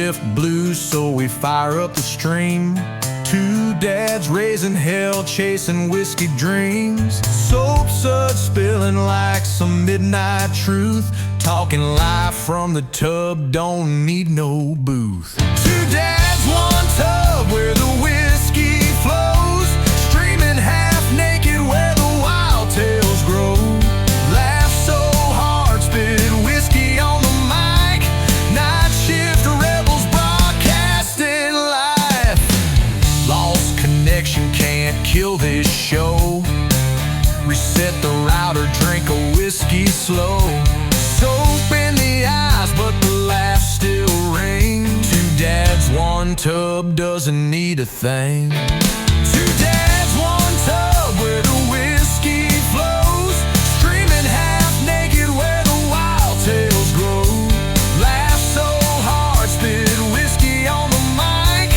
shift blues, so we fire up the stream. Two dads raising hell, chasing whiskey dreams. Soap suds spilling like some midnight truth. Talking live from the tub, don't need no booth. Two dads, one tub, where the whiskey flows. Streaming half naked where the wild tales grow. Laugh so hard, spit whiskey on the mic. Night shift rebels broadcasting live. Lost connection can't kill this show. Reset the router, drink a whiskey slow. Soap in the eyes, but the laugh still rings. Two dads, one tub, doesn't need a thing. Two dads, one tub, where the whiskey flows. Streaming half naked where the wild tales grow. Laugh so hard, spit whiskey on the mic.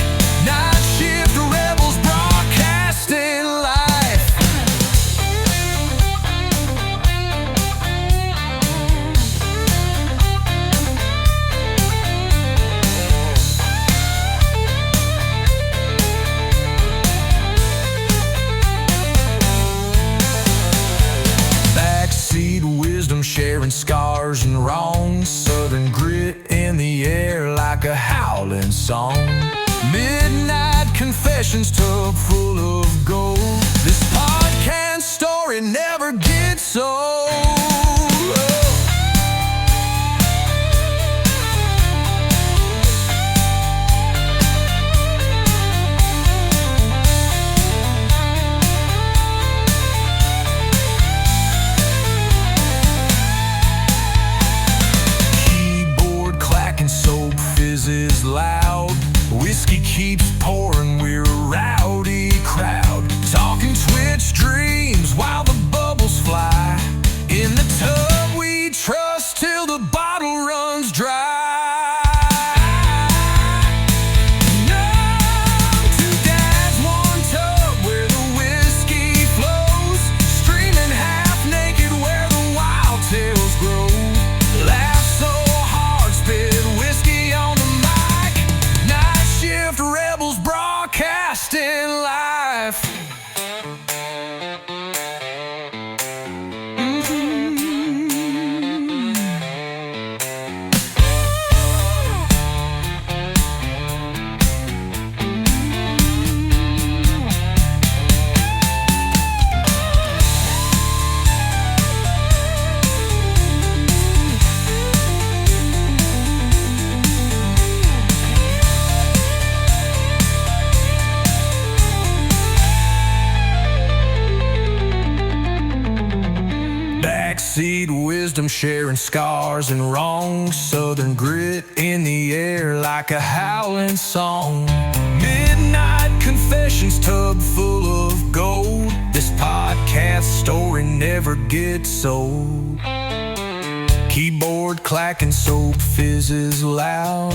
Night shift rebels broadcasting live. Sharing scars and wrongs. Southern grit in the air like a howling song. Midnight confessions, tub full of gold. This podcast story never gets old. Is loud. Whiskey keeps pouring, we're a rowdy crowd. Talking Twitch dreams while the bubbles fly. In the tub we trust till the bottle runs dry. Wisdom sharing scars and wrongs. Southern grit in the air like a howling song. Midnight confessions, tub full of gold. This podcast story never gets old. Keyboard clacking, soap fizzes loud.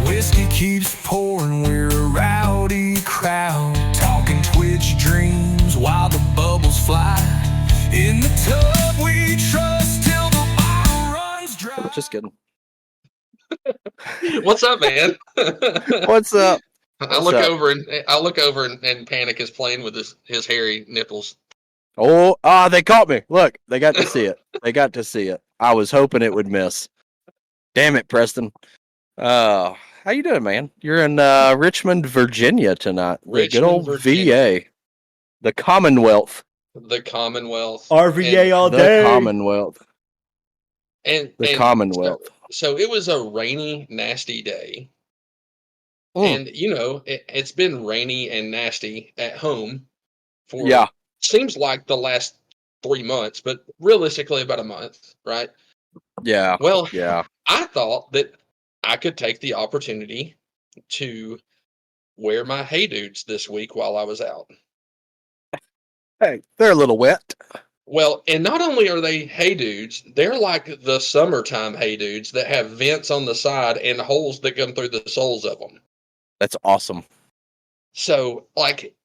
Whiskey keeps pouring, we're a rowdy crowd. Talking Twitch dreams while the bubbles fly. In the tub we trust till the bottle runs dry. Just kidding. What's up, man? What's up? I look over and Panic is playing with his hairy nipples. Oh, they caught me. Look, they got to see it. They got to see it. I was hoping it would miss. Damn it, Preston. How you doing, man? You're in Richmond, Virginia tonight. Good old Virginia. VA. The Commonwealth. The Commonwealth. RVA all day. The Commonwealth. And Commonwealth. So it was a rainy, nasty day. And, it's been rainy and nasty at home for, seems like the last 3 months, but realistically about a month, right? Yeah. Well, I thought that I could take the opportunity to wear my Hey Dudes this week while I was out. Hey, they're a little wet. Well, and not only are they Hey Dudes, they're like the summertime Hey Dudes that have vents on the side and holes that come through the soles of them. That's awesome. So, like,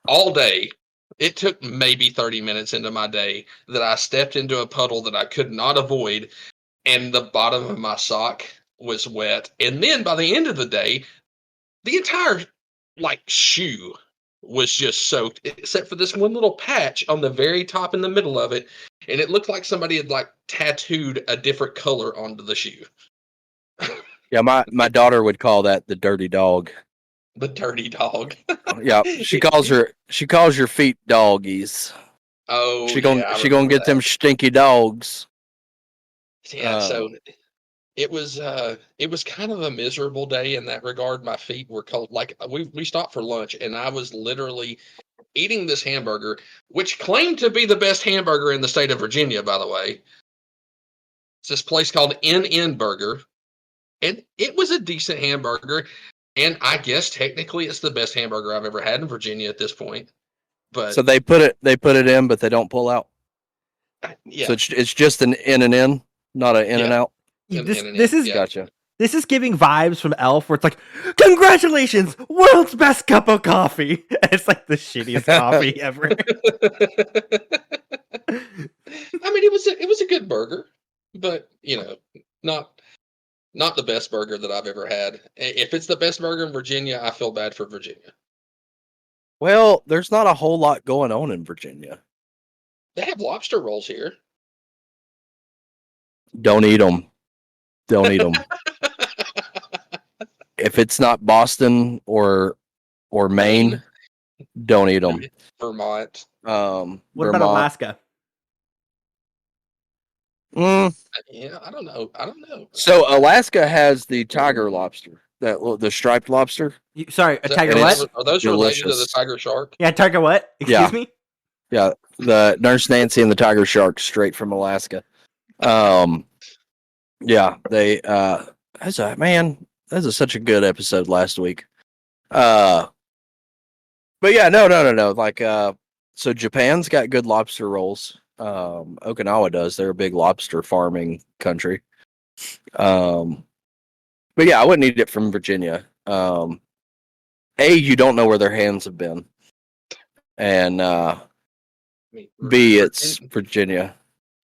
all day, it took maybe 30 minutes into my day that I stepped into a puddle that I could not avoid, and the bottom of my sock was wet. And then by the end of the day, the entire shoe was just soaked, except for this one little patch on the very top in the middle of it. And it looked like somebody had tattooed a different color onto the shoe. Yeah, my daughter would call that the dirty dog. The dirty dog. Yeah, she calls your feet doggies. Oh, she gonna get them stinky dogs. Yeah, so it was kind of a miserable day in that regard. My feet were cold. We stopped for lunch, and I was literally eating this hamburger, which claimed to be the best hamburger in the state of Virginia, by the way. It's this place called NN Burger, and it was a decent hamburger. And I guess technically it's the best hamburger I've ever had in Virginia at this point. But so they put it in, but they don't pull out. Yeah. So it's just an in and in, not an in and out. This is gotcha. This is giving vibes from Elf, where it's like, "Congratulations, world's best cup of coffee." And it's like the shittiest coffee ever. I mean, it was a good burger, but not the best burger that I've ever had. If it's the best burger in Virginia, I feel bad for Virginia. Well, there's not a whole lot going on in Virginia. They have lobster rolls here. Don't eat them. Don't eat them. If it's not Boston or Maine, don't eat them. Vermont. What about Alaska? Yeah, I don't know. So Alaska has the tiger lobster, the striped lobster. Sorry, a tiger what? Are those related to the tiger shark? Yeah, tiger what? Excuse me? Yeah, the Nurse Nancy and the tiger shark, straight from Alaska. Yeah, they that's such a good episode last week. But yeah, no. So Japan's got good lobster rolls. Okinawa does. They're a big lobster farming country. But yeah, I wouldn't eat it from Virginia. You don't know where their hands have been, and B, it's Virginia.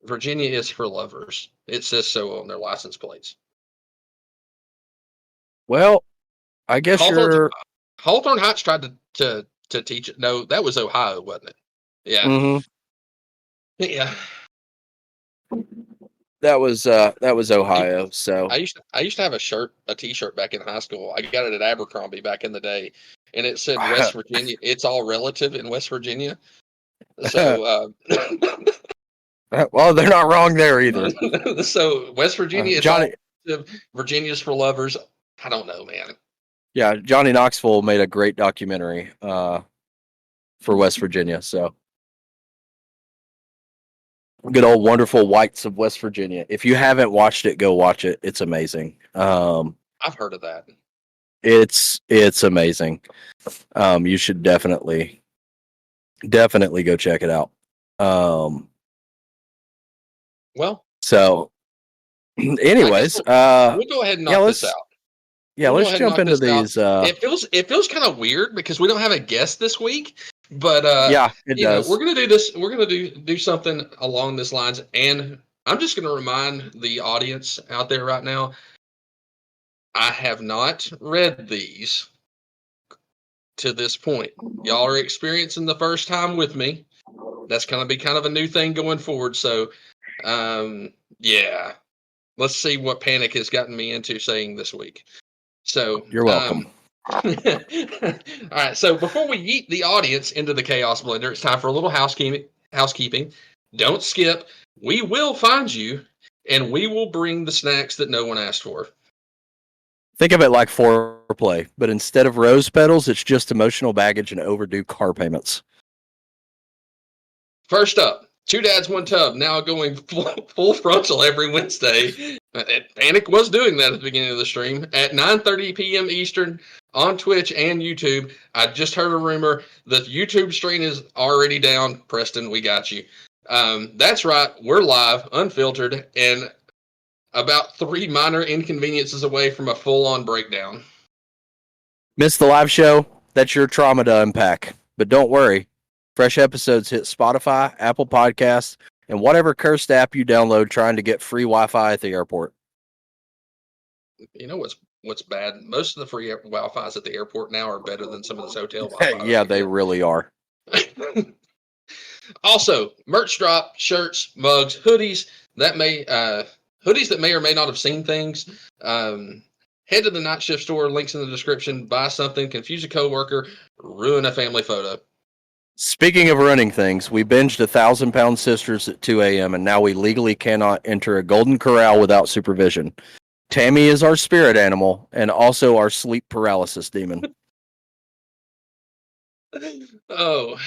Virginia is for lovers. It says so on their license plates. Well, I guess Hawthorne Heights tried to teach it. No, that was Ohio, wasn't it? Yeah. Mm-hmm. Yeah. That was Ohio. So I used to have a T-shirt back in high school. I got it at Abercrombie back in the day, and it said West Virginia. It's all relative in West Virginia. So, well, they're not wrong there either. So West Virginia, is all relative. Virginia's for lovers. I don't know, man. Yeah, Johnny Knoxville made a great documentary for West Virginia. So. Good old wonderful whites of West Virginia. If you haven't watched it, go watch it. It's amazing. I've heard of that. It's amazing. You should definitely go check it out. Well, so anyways, we'll go ahead and knock this out. Yeah, let's jump into these. It feels kind of weird because we don't have a guest this week. But yeah, it does. We're gonna do this. We're gonna do something along this lines, and I'm just gonna remind the audience out there right now. I have not read these to this point. Y'all are experiencing the first time with me. That's gonna be kind of a new thing going forward. So, yeah, let's see what Panic has gotten me into saying this week. So you're welcome. All right, so before we yeet the audience into the chaos blender, it's time for a little housekeeping. Don't skip. We will find you, and we will bring the snacks that no one asked for. Think of it like foreplay, but instead of rose petals, it's just emotional baggage and overdue car payments. First up, Two Dads, One Tub, now going full frontal every Wednesday. Panic was doing that at the beginning of the stream at 9:30 p.m. Eastern on Twitch and YouTube. I just heard a rumor that the YouTube stream is already down. Preston, we got you. That's right. We're live, unfiltered, and about 3 minor inconveniences away from a full-on breakdown. Missed the live show? That's your trauma to unpack. But don't worry. Fresh episodes hit Spotify, Apple Podcasts, and whatever cursed app you download trying to get free Wi-Fi at the airport. you know what's bad? Most of the free Wi-Fi's at the airport now are better than some of this hotel Wi-Fi. Yeah, they really are. Also, merch drop, shirts, mugs, hoodies that may or may not have seen things. Head to the Night Shift store, links in the description, buy something, confuse a coworker, ruin a family photo. Speaking of running things, we binged 1,000-Pound Sisters at 2 a.m. and now we legally cannot enter a Golden Corral without supervision. Tammy is our spirit animal and also our sleep paralysis demon. Oh,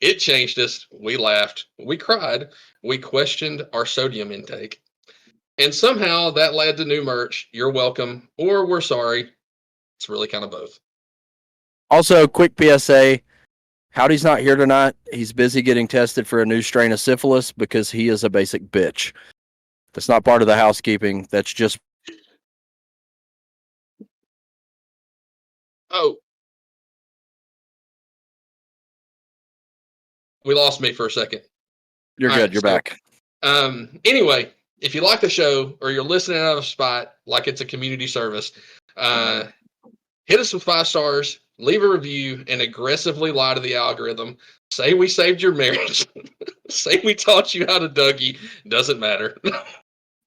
it changed us. We laughed. We cried. We questioned our sodium intake. And somehow that led to new merch. You're welcome, or we're sorry. It's really kind of both. Also, quick PSA. Howdy's not here tonight. He's busy getting tested for a new strain of syphilis because he is a basic bitch. That's not part of the housekeeping. That's just... Oh. We lost me for a second. You're All good. right, You're so, back. Anyway, if you like the show or you're listening out of a spot like it's a community service, hit us with 5 stars, leave a review, and aggressively lie to the algorithm. Say we saved your marriage. Say we taught you how to Dougie. Doesn't matter.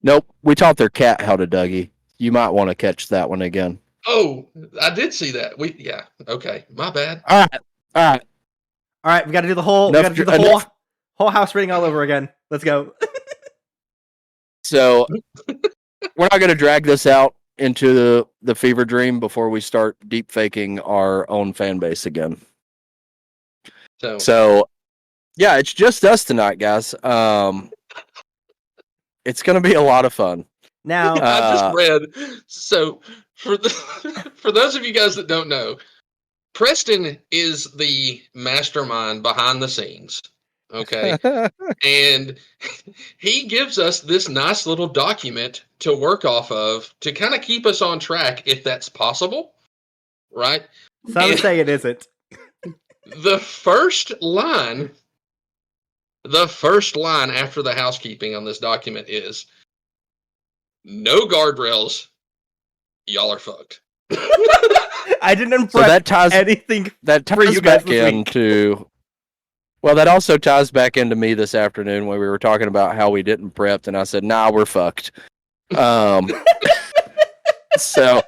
Nope. We taught their cat how to Dougie. You might want to catch that one again. Oh, I did see that. Yeah. Okay. My bad. All right. We got to do the whole. Enough we got to do dr- the enough- whole house rating all over again. Let's go. So we're not going to drag this out into the fever dream before we start deep faking our own fan base again. So yeah, it's just us tonight, guys. It's going to be a lot of fun. Now, I just read. So for those of you guys that don't know, Preston is the mastermind behind the scenes. Okay. And he gives us this nice little document to work off of to kind of keep us on track if that's possible. Right? some say it isn't. The first line after the housekeeping on this document is no guardrails. Y'all are fucked. I didn't So that ties anything. that for ties you guys back this week. into. Well, that also ties back into me this afternoon when we were talking about how we didn't prep, and I said, "Nah, we're fucked." So,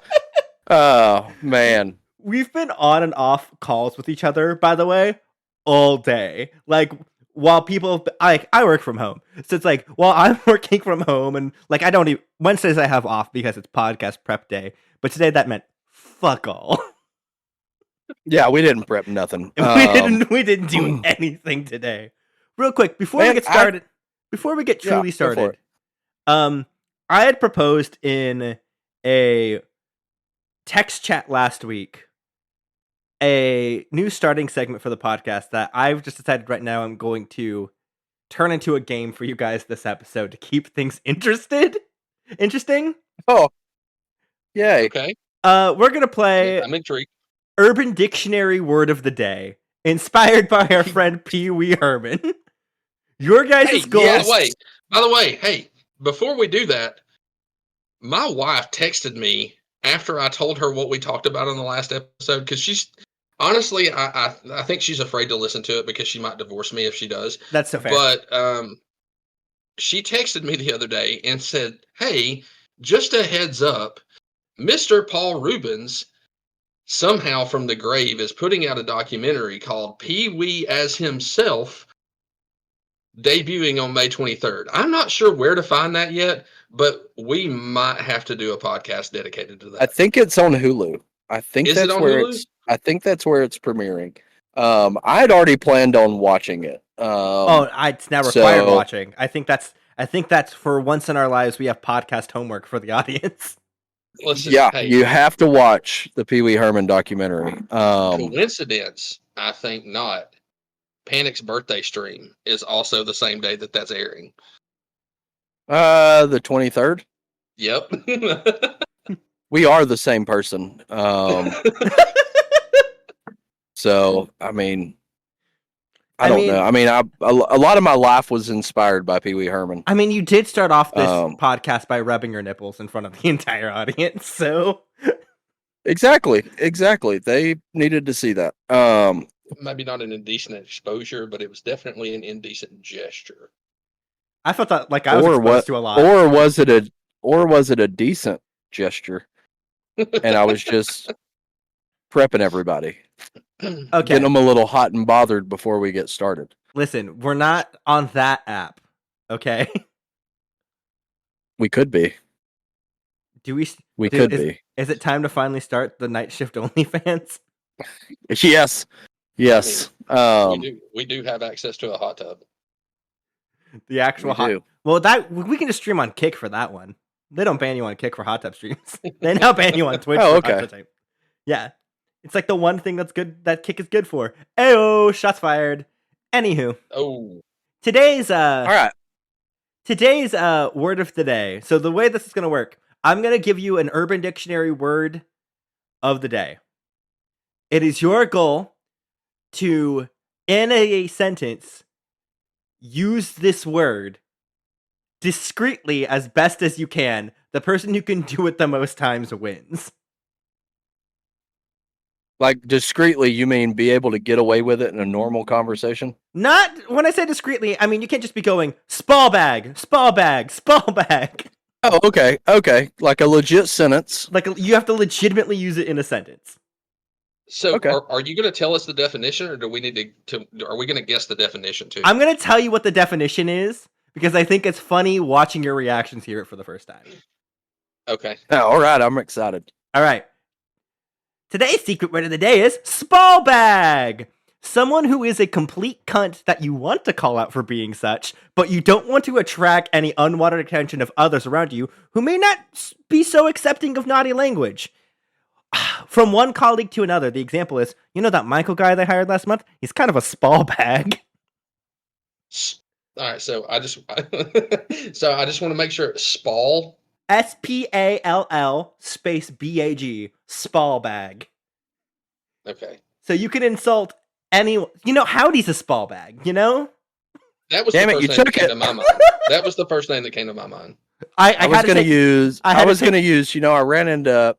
oh man, We've been on and off calls with each other, by the way, all day. Like, while people, I work from home. So it's like, while I'm working from home and like, I don't even, Wednesdays I have off because it's podcast prep day. But today that meant fuck all. yeah, we didn't prep nothing. We didn't do anything today. Real quick, before we Man, get started, before we get Yeah, truly go for started, it. I had proposed in a text chat last week a new starting segment for the podcast that I've just decided right now I'm going to turn into a game for you guys this episode to keep things interesting. Oh, yay! Okay. We're gonna play I'm intrigued. Urban Dictionary Word of the Day, inspired by our friend Pee Wee Herman. Your guys' goal. By the way, hey, before we do that, my wife texted me after I told her what we talked about on the last episode because she's honestly, I think she's afraid to listen to it because she might divorce me if she does. That's so fair. But she texted me the other day and said, "Hey, just a heads up, Mr. Paul Rubens somehow from the grave is putting out a documentary called Pee Wee as Himself, debuting on May 23rd. I'm not sure where to find that yet, but we might have to do a podcast dedicated to that. I think it's on Hulu. I think Is that's it on where Hulu? it's premiering. I had already planned on watching it. It's now required so- watching. I think that's for once in our lives we have podcast homework for the audience. Listen, yeah, hey, you have to watch the Pee Wee Herman documentary. coincidence? I think not. Panic's birthday stream is also the same day that's airing. The 23rd. Yep. We are the same person. So I mean, I don't know. I mean, a lot of my life was inspired by Pee Wee Herman. I mean, you did start off this podcast by rubbing your nipples in front of the entire audience, so exactly. They needed to see that. Maybe not an indecent exposure, but it was definitely an indecent gesture. I felt that like I was exposed to a lot. Or was it a decent gesture? And I was just prepping everybody. Okay. Getting them a little hot and bothered before we get started. Listen, we're not on that app, okay? We could be. We could be. Is it time to finally start the night shift OnlyFans? Yes. I mean, we do have access to a hot tub. The actual hot. Well, that we can just stream on Kick for that one. They don't ban you on Kick for hot tub streams. They now ban you on Twitch. Oh, for hot tub. Yeah, it's like the one thing that's good that Kick is good for. Ayo, shots fired. Anywho, today's all right. Today's word of the day. So the way this is gonna work, I'm gonna give you an Urban Dictionary word of the day. It is your goal to, in a sentence, use this word discreetly as best as you can. The person who can do it the most times wins. Like discreetly, you mean be able to get away with it in a normal conversation? Not when I say discreetly, I mean you can't just be going Spall bag, Spall bag, Spall bag. Oh, okay. Like a legit sentence. Like you have to legitimately use it in a sentence. So, are you going to tell us the definition, or do we need to? Are we going to guess the definition too? I'm going to tell you what the definition is because I think it's funny watching your reactions hear it for the first time. Okay. Oh, all right. I'm excited. All right. Today's secret word of the day is Spall bag. Someone who is a complete cunt that you want to call out for being such, but you don't want to attract any unwanted attention of others around you who may not be so accepting of naughty language. From one colleague to another, the example is, you know that Michael guy they hired last month? He's kind of a Spall bag. All right, so I just want to make sure Spall. Spall space BAG. Spall bag. Okay. So you can insult anyone. You know, Howdy's a Spall bag, you know? That was the first thing that came to my mind. That was the first thing that came to my mind. I was going to use, I ran into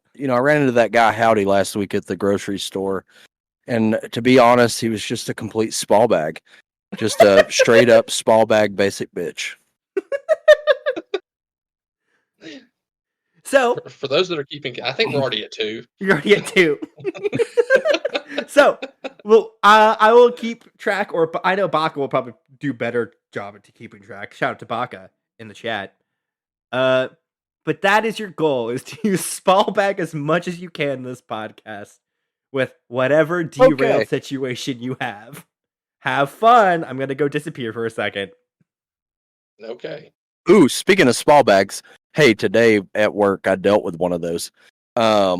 that guy Howdy last week at the grocery store. And to be honest, he was just a complete Spall bag. Just a straight up Spall bag basic bitch. So, for those that are keeping, I think we're already at 2. You're already at 2. So, well, I will keep track, or I know Baka will probably do better job at keeping track. Shout out to Baka in the chat. But that is your goal, is to use Spall bag as much as you can in this podcast with whatever derailed situation you have. Have fun. I'm going to go disappear for a second. Okay. Ooh, speaking of Spall bags, hey, today at work, I dealt with one of those. Guy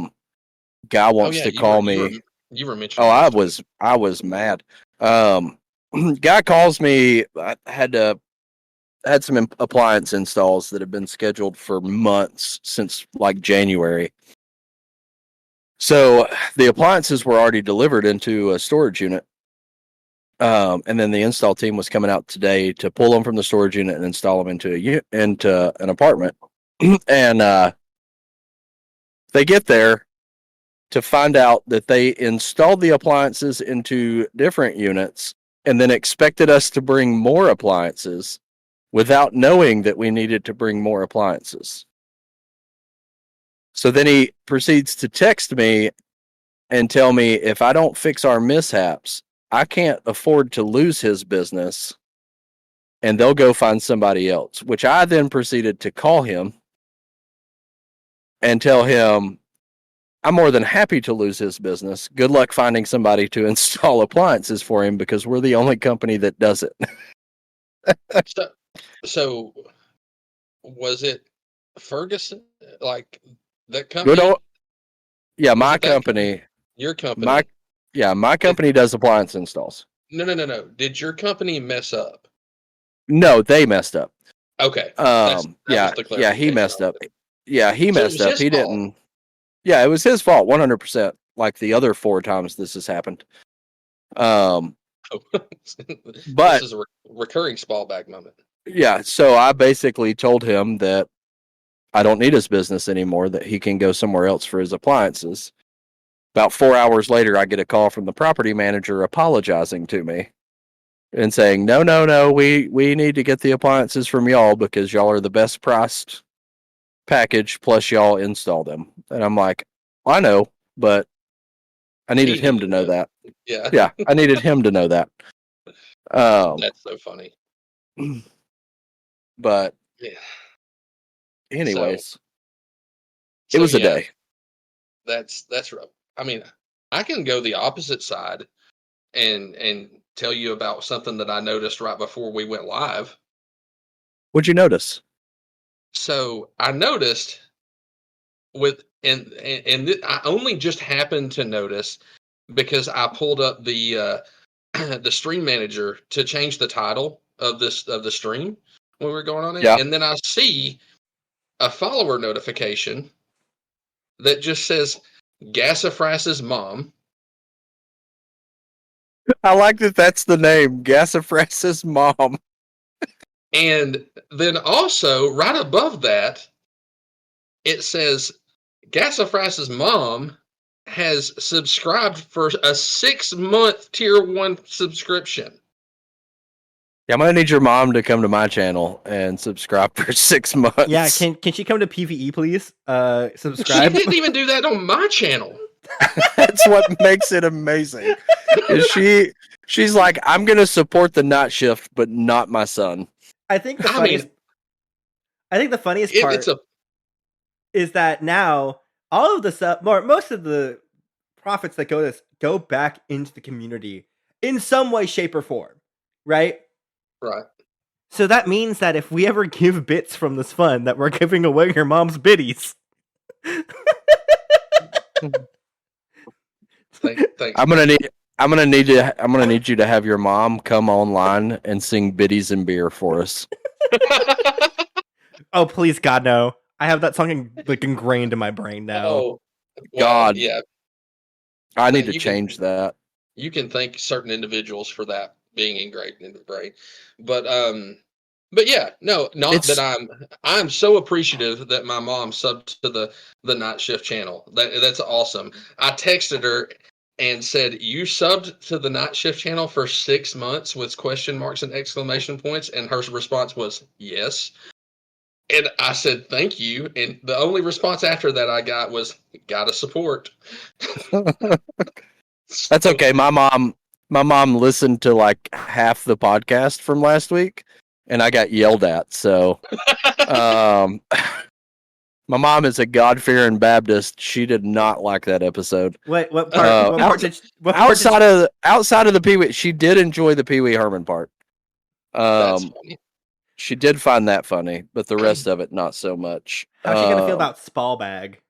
wants to call me. You were mentioning. Oh, I was mad. Guy calls me. I had some appliance installs that have been scheduled for months, since like January. So the appliances were already delivered into a storage unit. And then the install team was coming out today to pull them from the storage unit and install them into an apartment. And they get there to find out that they installed the appliances into different units and then expected us to bring more appliances without knowing that we needed to bring more appliances. So then he proceeds to text me and tell me if I don't fix our mishaps, I can't afford to lose his business and they'll go find somebody else, which I then proceeded to call him and tell him I'm more than happy to lose his business. Good luck finding somebody to install appliances for him because we're the only company that does it. So was it Ferguson? Like that company? Yeah, my company. Your company. My company does appliance installs. No. Did your company mess up? No, they messed up. Okay. He messed up. Yeah, he messed up. He didn't. Yeah, it was his fault, 100%. Like the other 4 times this has happened. But this is a recurring Spall bag moment. yeah, so I basically told him that I don't need his business anymore, that he can go somewhere else for his appliances. About 4 hours later, I get a call from the property manager apologizing to me and saying, no, we need to get the appliances from y'all because y'all are the best priced package, plus y'all install them. And I'm like, I know, but I needed him to know that. Yeah. Yeah, I needed him to know that. That's so funny. But yeah. Anyways, it was a day. That's rough. I mean, I can go the opposite side and tell you about something that I noticed right before we went live. What'd you notice? So I noticed I only just happened to notice because I pulled up the the stream manager to change the title of the stream when we were going on it, and then I see a follower notification that just says Gasafras' mom. I like that that's the name, Gasafras' mom. And then also, right above that, it says Gasafras' mom has subscribed for a 6-month tier 1 subscription. Yeah, I'm gonna need your mom to come to my channel and subscribe for 6 months. Yeah, can she come to PvE, please? Subscribe. She didn't even do that on my channel. That's what makes it amazing. Is she's like, I'm gonna support the night shift, but not my son. I think the funniest part is that now all of the most of the profits that go back into the community in some way, shape, or form, right? Right. So that means that if we ever give bits from this fund, that we're giving away your mom's biddies. Thanks. I'm gonna need you to have your mom come online and sing biddies and beer for us. Oh, please, God, no! I have that song ingrained in my brain now. Oh, well, God, yeah. I need to change that. You can thank certain individuals for that being ingrained in the brain, but yeah, no, I'm so appreciative that my mom subbed to the night shift channel. That's awesome. I texted her and said, "You subbed to the night shift channel for 6 months with question marks and exclamation points," and her response was yes. And I said, "Thank you." And the only response after that I got was, "Gotta support." That's okay. My mom listened to like half the podcast from last week, and I got yelled at. So, my mom is a God-fearing Baptist. She did not like that episode. What part? Outside of the Pee Wee, she did enjoy the Pee Wee Herman part. That's funny. She did find that funny, but the rest of it not so much. How's she gonna feel about Spall bag?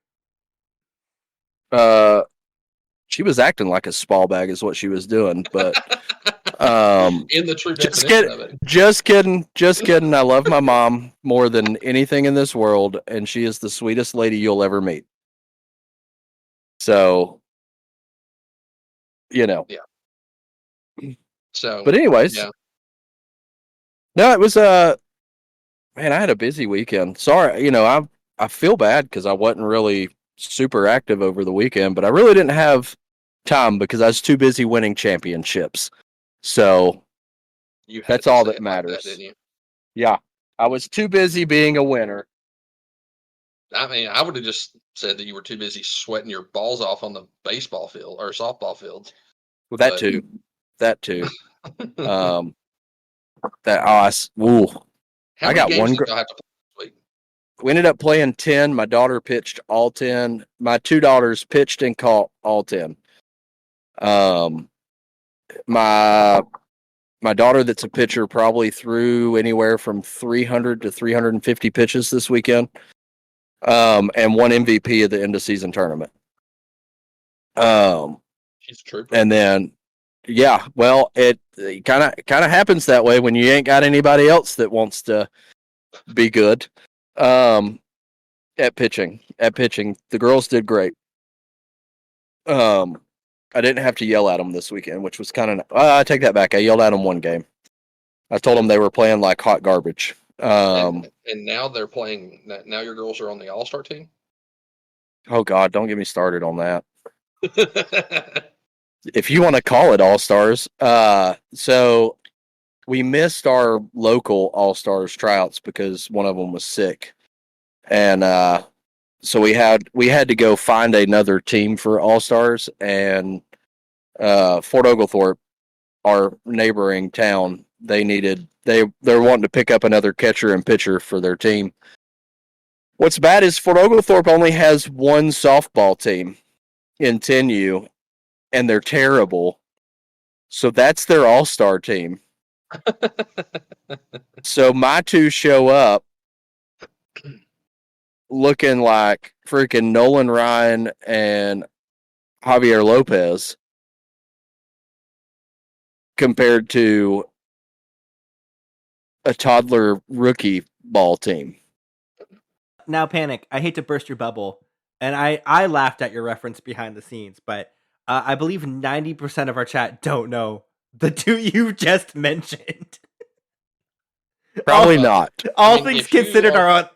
She was acting like a Spall bag is what she was doing, but in the true definition of it. Just kidding. I love my mom more than anything in this world, and she is the sweetest lady you'll ever meet. So, Yeah. So, but anyways, yeah. No, it was man, I had a busy weekend. Sorry, I feel bad because I wasn't really super active over the weekend, but I really didn't have time because I was too busy winning championships. So that's all that matters. Like that, didn't you? Yeah, I was too busy being a winner. I mean, I would have just said that you were too busy sweating your balls off on the baseball field or softball fields. Well, that too. I got one. Did y'all have to play this week? We ended up playing 10. My daughter pitched all 10. My 2 daughters pitched and caught all 10. My daughter that's a pitcher probably threw anywhere from 300 to 350 pitches this weekend. And won MVP of the end of season tournament. She's a trooper. And then yeah, well, it kind of happens that way when you ain't got anybody else that wants to be good. At pitching, the girls did great. I didn't have to yell at them this weekend, which was kind of. I take that back. I yelled at them one game. I told them they were playing like hot garbage. And now they're playing. Now your girls are on the All-Star team. Oh God, don't get me started on that. If you want to call it All-Stars, so we missed our local All-Stars tryouts because one of them was sick, and so we had to go find another team for All-Stars, and Fort Oglethorpe, our neighboring town, they're wanting to pick up another catcher and pitcher for their team. What's bad is Fort Oglethorpe only has one softball team in 10U, and they're terrible. So that's their all-star team. So my two show up looking like freaking Nolan Ryan and Javier Lopez compared to a toddler rookie ball team. Now, Panic, I hate to burst your bubble, and I laughed at your reference behind the scenes, but I believe 90% of our chat don't know the two you just mentioned. Probably not. All things considered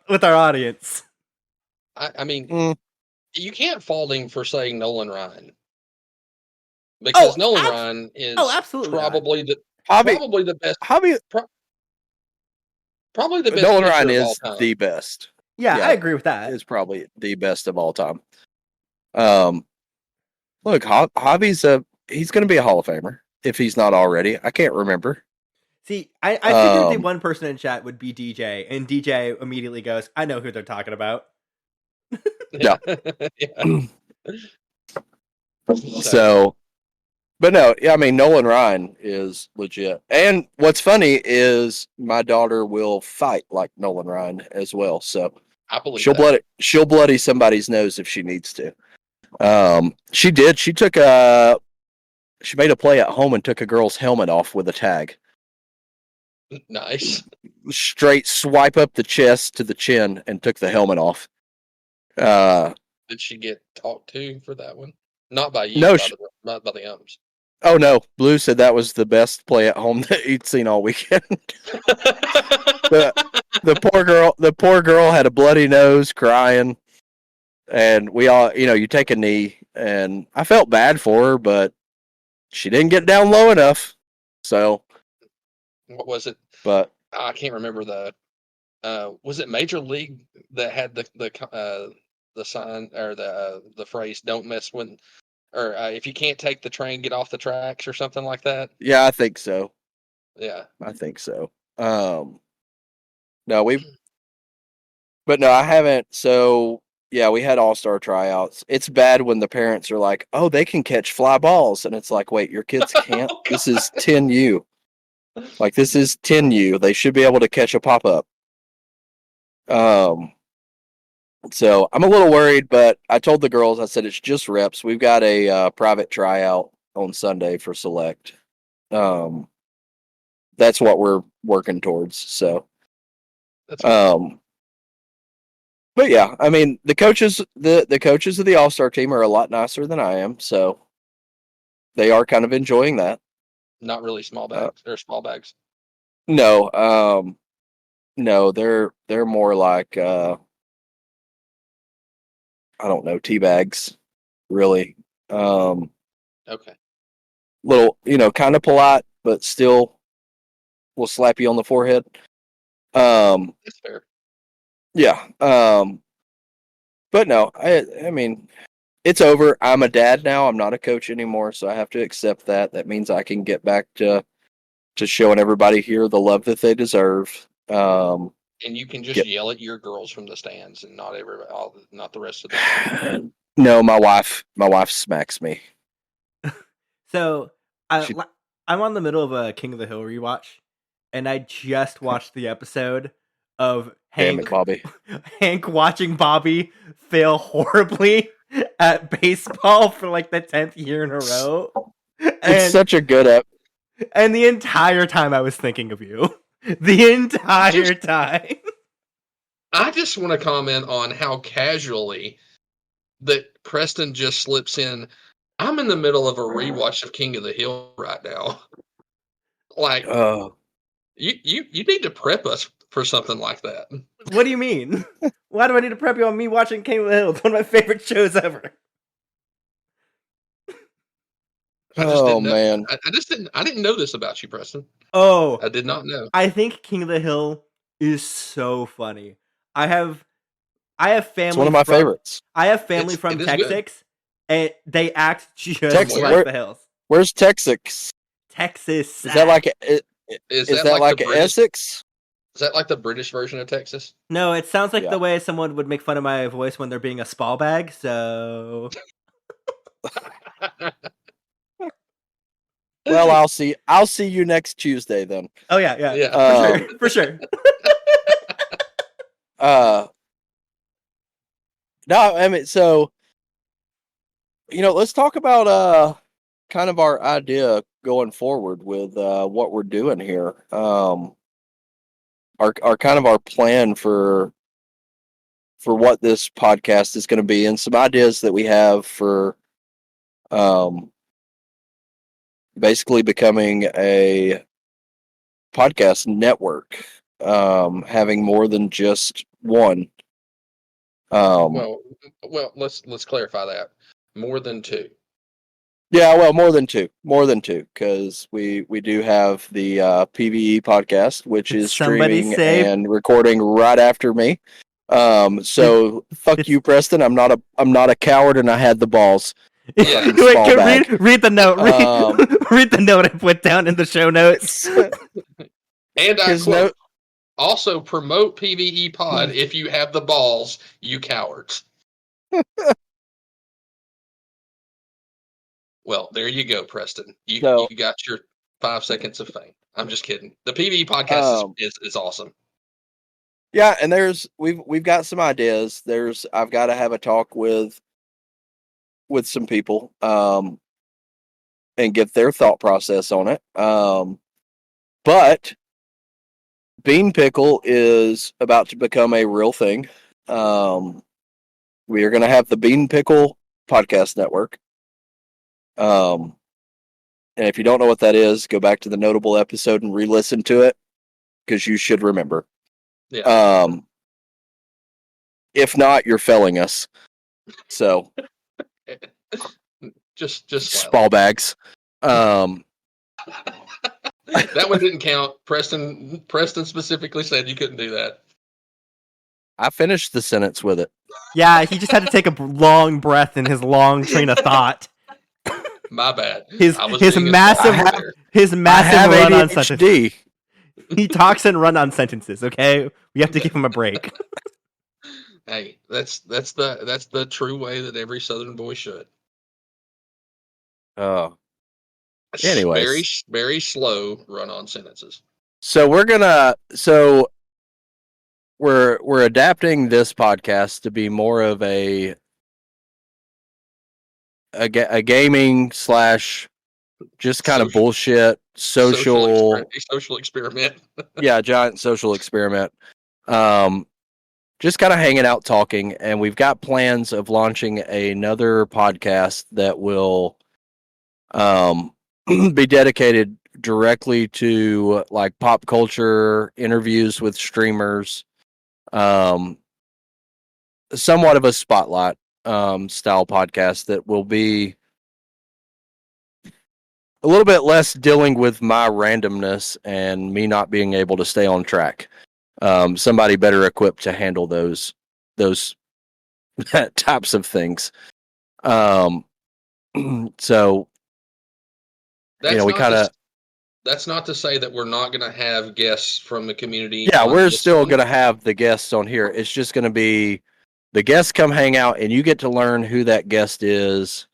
with our audience. I mean, you can't fault him for saying Nolan Ryan. Because Nolan Ryan is absolutely probably the best. Probably the best. Nolan Ryan is the best. Yeah, I agree with that. Is probably the best of all time. Look, Javi's he's going to be a Hall of Famer if he's not already. I can't remember. See, I figured the one person in chat would be DJ, and DJ immediately goes, "I know who they're talking about." Yeah. So, but no, I mean, Nolan Ryan is legit. And what's funny is my daughter will fight like Nolan Ryan as well. So I believe she'll bloody somebody's nose if she needs to. She did. She made a play at home and took a girl's helmet off with a tag. Nice. Straight swipe up the chest to the chin and took the helmet off. Did she get talked to for that one? Not by you, no, not by the umps. Oh no, Blue said that was the best play at home that he'd seen all weekend. the poor girl had a bloody nose, crying, and we all, you take a knee, and I felt bad for her, but she didn't get down low enough. So, what was it? But I can't remember was it Major League that had the sign or the phrase "Don't mess with," or if you can't take the train, get off the tracks, or something like that? Yeah, I think so. Yeah, I think so. But no, I haven't. So yeah, we had all-star tryouts. It's bad when the parents are like, "Oh, they can catch fly balls," and it's like, "Wait, your kids can't. This is 10U. Like this is 10U. They should be able to catch a pop-up." So I'm a little worried, but I told the girls, I said, it's just reps. We've got a private tryout on Sunday for select. That's what we're working towards. So, but yeah, I mean, the coaches of the All-Star team are a lot nicer than I am. So they are kind of enjoying that. Not really small bags. They're small bags. No, no, they're more like, I don't know, tea bags, really. Okay. Little, kind of polite, but still will slap you on the forehead. That's fair. Yeah. But no, I mean, it's over. I'm a dad now. I'm not a coach anymore, so I have to accept that. That means I can get back to showing everybody here the love that they deserve. And you can just yell at your girls from the stands, and not the rest of the. No, my wife smacks me. So I'm on the middle of a King of the Hill rewatch, and I just watched the episode of Hank watching Bobby fail horribly at baseball for like the 10th year in a row. It's such a good ep. And the entire time I was thinking of you. The entire time. I just want to comment on how casually that Preston just slips in. I'm in the middle of a rewatch of King of the Hill right now. Like, you need to prep us for something like that. What do you mean? Why do I need to prep you on me watching King of the Hill? It's one of my favorite shows ever. I just didn't know. Man. I didn't know this about you, Preston. Oh, I did not know. I think King of the Hill is so funny. I have family. It's one of my favorites. I have family from Texas, and they act just like the Hills. Where's Texas? Texas. Is that like is that like Essex? Is that like the British version of Texas? No, it sounds like the way someone would make fun of my voice when they're being a Spall bag. So, well, I'll see you next Tuesday then. Oh yeah, for sure. No, I mean, so let's talk about kind of our idea going forward with what we're doing here. Our kind of our plan for what this podcast is going to be, and some ideas that we have for basically becoming a podcast network, having more than just one. Well, let's clarify that. More than two. Yeah, well, more than two, because we do have the PvE podcast, which is streaming and recording right after me. So fuck you, Preston. I'm not a coward, and I had the balls. Yeah. Read the note. Read the note I put down in the show notes. And I quote, also promote PvE Pod if you have the balls, you cowards. Well, there you go, Preston. You got your 5 seconds of fame. I'm just kidding. The PvE podcast is awesome. Yeah, and we've got some ideas. I've got to have a talk with some people and get their thought process on it. But Bean Pickle is about to become a real thing. We are going to have the Bean Pickle Podcast Network. And if you don't know what that is, go back to the notable episode and re-listen to it, because you should remember. Yeah. If not, you're failing us. So just Spall bags. That one didn't count. Preston specifically said you couldn't do that. I finished the sentence with it. Yeah, he just had to take a long breath in his long train of thought. My bad. His massive run-on sentences. He talks and run-on sentences. Okay, we have to give him a break. Hey, that's the true way that every Southern boy should. Oh. Anyways, very very slow run-on sentences. So we're adapting this podcast to be more of a gaming / just kind of bullshit social experiment. Yeah, giant social experiment. Just kind of hanging out, talking, and we've got plans of launching another podcast that will be dedicated directly to like pop culture interviews with streamers, somewhat of a spotlight style podcast that will be a little bit less dealing with my randomness and me not being able to stay on track. Somebody better equipped to handle those types of things. So we kind of. That's not to say that we're not going to have guests from the community. Yeah, we're still going to have the guests on here. It's just going to be the guests come hang out, and you get to learn who that guest is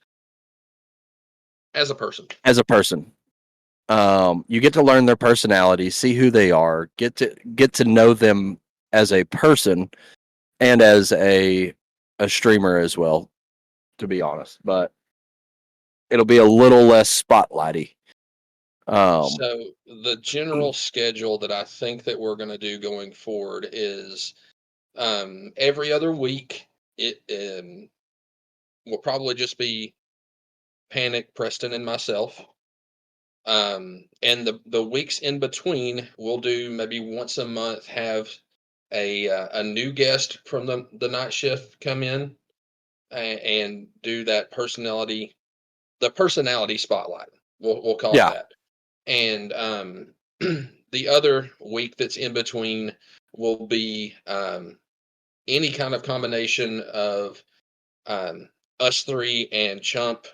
as a person. You get to learn their personality, see who they are, get to know them as a person and as a streamer as well, to be honest. But it'll be a little less spotlighty. So the general schedule that I think that we're going to do going forward is every other week. It will probably just be Panic, Preston, and myself. And the weeks in between, we'll do maybe once a month, have a new guest from the night shift come in and do that personality spotlight. We'll call it that. And the other week that's in between will be any kind of combination of us three and Chump.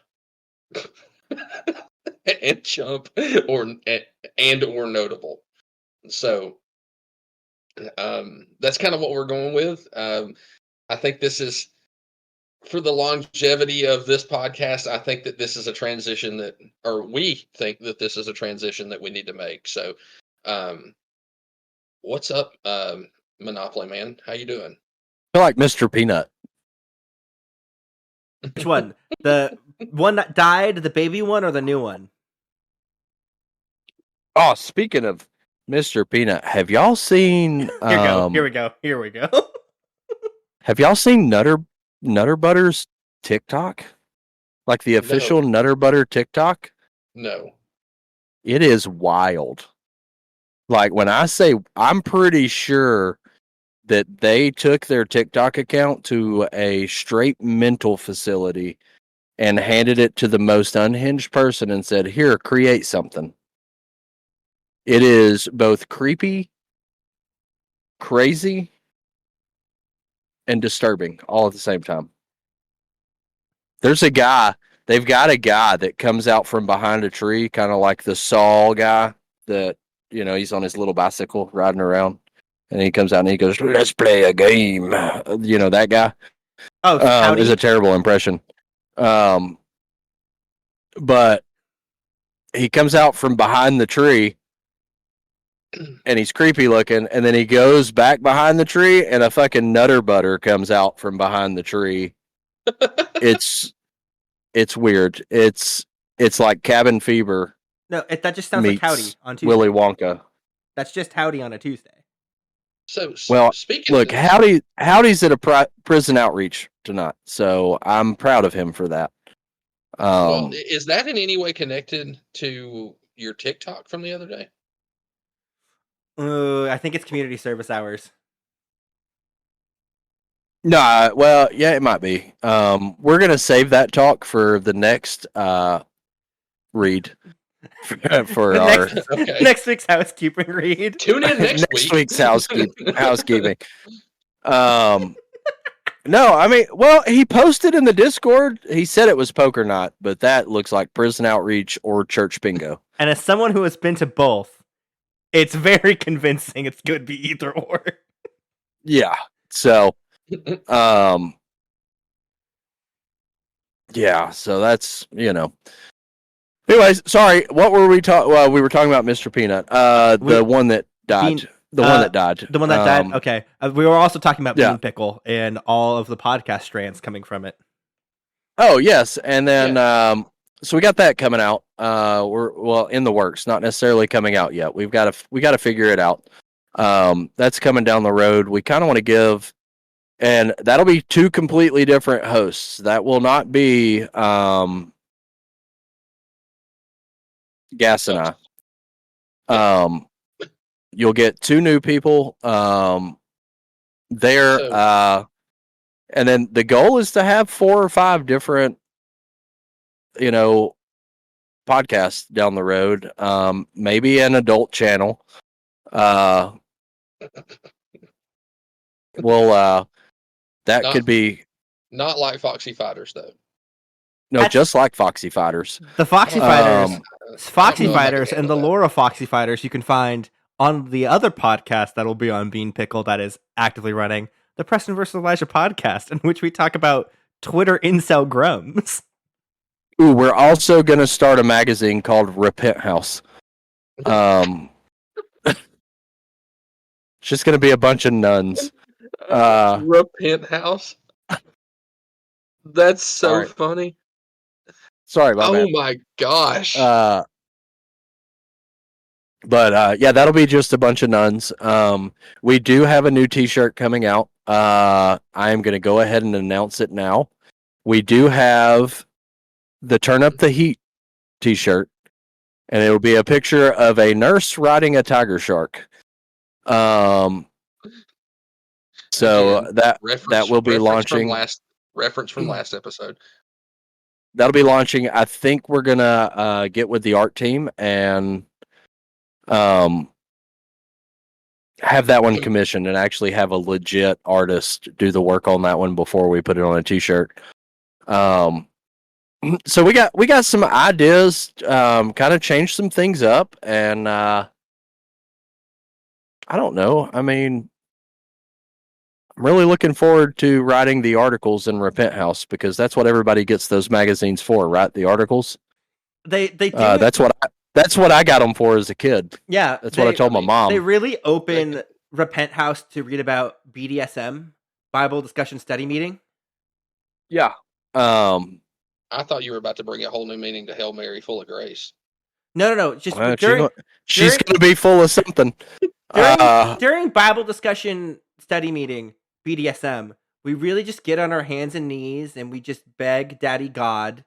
And Chump or Notable. So that's kind of what we're going with. I think this is, for the longevity of this podcast, I think that this is a transition we think that this is a transition that we need to make. So what's up, Monopoly Man? How you doing? I feel like Mr. Peanut. Which one? The one that died, the baby one, or the new one? Oh, speaking of Mr. Peanut, have y'all seen? Here we go. Have y'all seen Nutter Butter's TikTok? Like the official Nutter Butter TikTok? No. It is wild. Like when I say, I'm pretty sure that they took their TikTok account to a straight mental facility and handed it to the most unhinged person and said, "Here, create something." It is both creepy, crazy, and disturbing all at the same time. They've got a guy that comes out from behind a tree, kind of like the Saul guy that, he's on his little bicycle riding around. And he comes out and he goes, "Let's play a game." That guy. Oh, is a terrible impression. But he comes out from behind the tree and he's creepy looking. And then he goes back behind the tree and a fucking Nutter Butter comes out from behind the tree. It's weird. It's like Cabin Fever. No, that just sounds like Howdy on Tuesday. Willy Wonka. That's just Howdy on a Tuesday. So, speaking look, of Howdy's at a prison outreach tonight, so I'm proud of him for that. Is that in any way connected to your TikTok from the other day? I think it's community service hours. No, well, yeah, it might be. We're gonna save that talk for the next read for next week's housekeeping read. Tune in next week's housekeeping. No, I mean, well, he posted in the Discord. He said it was poker night, but that looks like prison outreach or church bingo. And as someone who has been to both, it's very convincing. It's going to be either or. Yeah. So, yeah. So that's Anyways, sorry. What were we talking? Well, we were talking about Mr. Peanut, the one that died. The one that died. The one that died. Okay. We were also talking about Bean Pickle and all of the podcast strands coming from it. Oh yes, and then so we got that coming out. We're in the works, not necessarily coming out yet. We got to figure it out. That's coming down the road. We kind of want to give, and that'll be two completely different hosts. That will not be Gas and I. You'll get two new people there, and then the goal is to have 4 or 5 different, podcasts down the road. Maybe an adult channel. Could be not like Foxy Fighters though. No, just like Foxy Fighters. The Foxy Fighters, and the lore of Foxy Fighters you can find on the other podcast that will be on Bean Pickle that is actively running, the Preston vs. Elijah podcast, in which we talk about Twitter incel grums. Ooh, we're also going to start a magazine called Repent House. It's just going to be a bunch of nuns. Repent House? That's so funny. Sorry about that. Oh my gosh. But that'll be just a bunch of nuns. We do have a new t-shirt coming out. I am going to go ahead and announce it now. We do have the Turn Up the Heat t-shirt, and it'll be a picture of a nurse riding a tiger shark. So Again, that will be launching. Reference from last episode. That'll be launching. I think we're gonna get with the art team and have that one commissioned and actually have a legit artist do the work on that one before we put it on a t-shirt. So we got some ideas, kind of change some things up, and I don't know. I mean, I'm really looking forward to writing the articles in Repent House because that's what everybody gets those magazines for, right? The articles. They do. That's what I got them for as a kid. Yeah, that's what I told my mom. They really open Repent House to read about BDSM, Bible Discussion Study Meeting. Yeah. I thought you were about to bring a whole new meaning to Hail Mary, full of grace. No. Just she's going to be full of something. During Bible Discussion Study Meeting, BDSM, we really just get on our hands and knees and we just beg Daddy God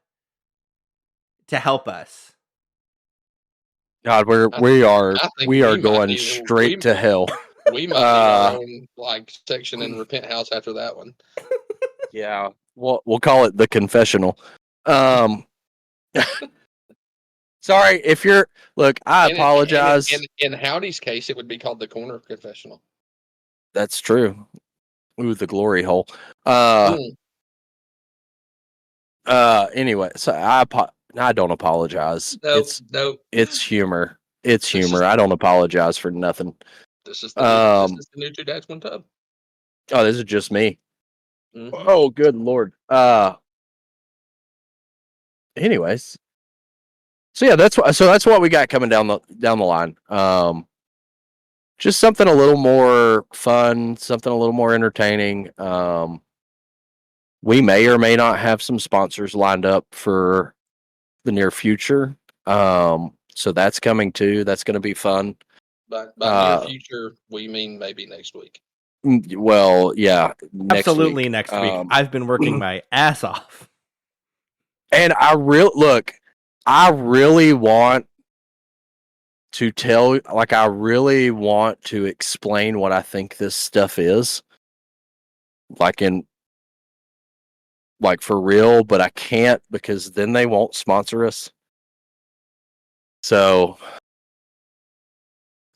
to help us. God, we are going straight to hell. We might need our own section in Repent House after that one. Yeah, we'll call it the confessional. Sorry if you're. Look, I apologize. In Howdy's case, it would be called the Corner Confessional. That's true. Ooh, the glory hole. Anyway, so I don't apologize. Nope. It's humor. It's humor. I don't apologize for nothing. This is the new Two Dads, One Tub. Oh, this is just me. Mm-hmm. Oh, good Lord. Anyways. So yeah, that's what we got coming down the line. Just something a little more fun, something a little more entertaining. We may or may not have some sponsors lined up for the near future. So that's coming too. That's going to be fun. By near future, we mean maybe next week. Well, yeah, absolutely next week. I've been working my ass off, and I really want to I really want to explain what I think this stuff is, for real, but I can't because then they won't sponsor us. So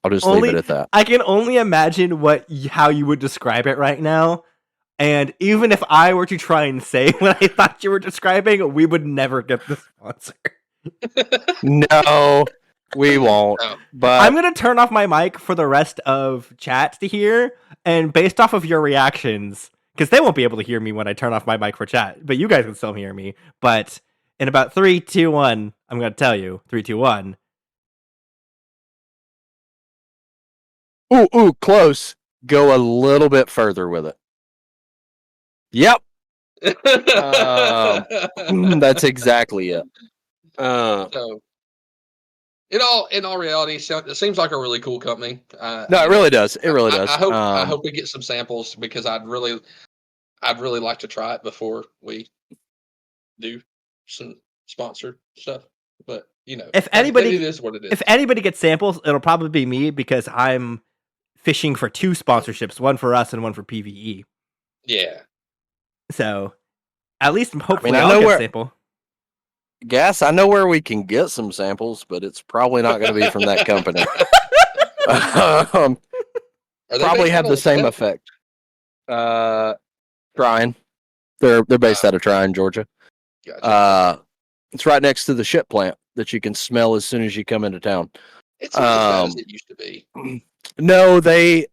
I'll just leave it at that. I can only imagine how you would describe it right now. And even if I were to try and say what I thought you were describing, we would never get the sponsor. No, we won't. But I'm going to turn off my mic for the rest of chat to hear. And based off of your reactions, because they won't be able to hear me when I turn off my mic for chat, but you guys can still hear me. But in about 3, 2, 1, I'm going to tell you 3, 2, 1. Ooh, close. Go a little bit further with it. Yep. That's exactly it. So, in all reality, it seems like a really cool company. No, it really does. It really does. I hope we get some samples because I'd really like to try it before we do some sponsored stuff. But if anybody, it is what it is. If anybody gets samples, it'll probably be me because I'm fishing for 2 sponsorships, one for us and one for PvE. Yeah. So, at least hopefully I'll get a sample. Gas, I know where we can get some samples, but it's probably not going to be from that company. Probably have the same effect. Tryon. They're based out of Tryon, Georgia. Gotcha. It's right next to the ship plant that you can smell as soon as you come into town. It's not as bad as it used to be. No, they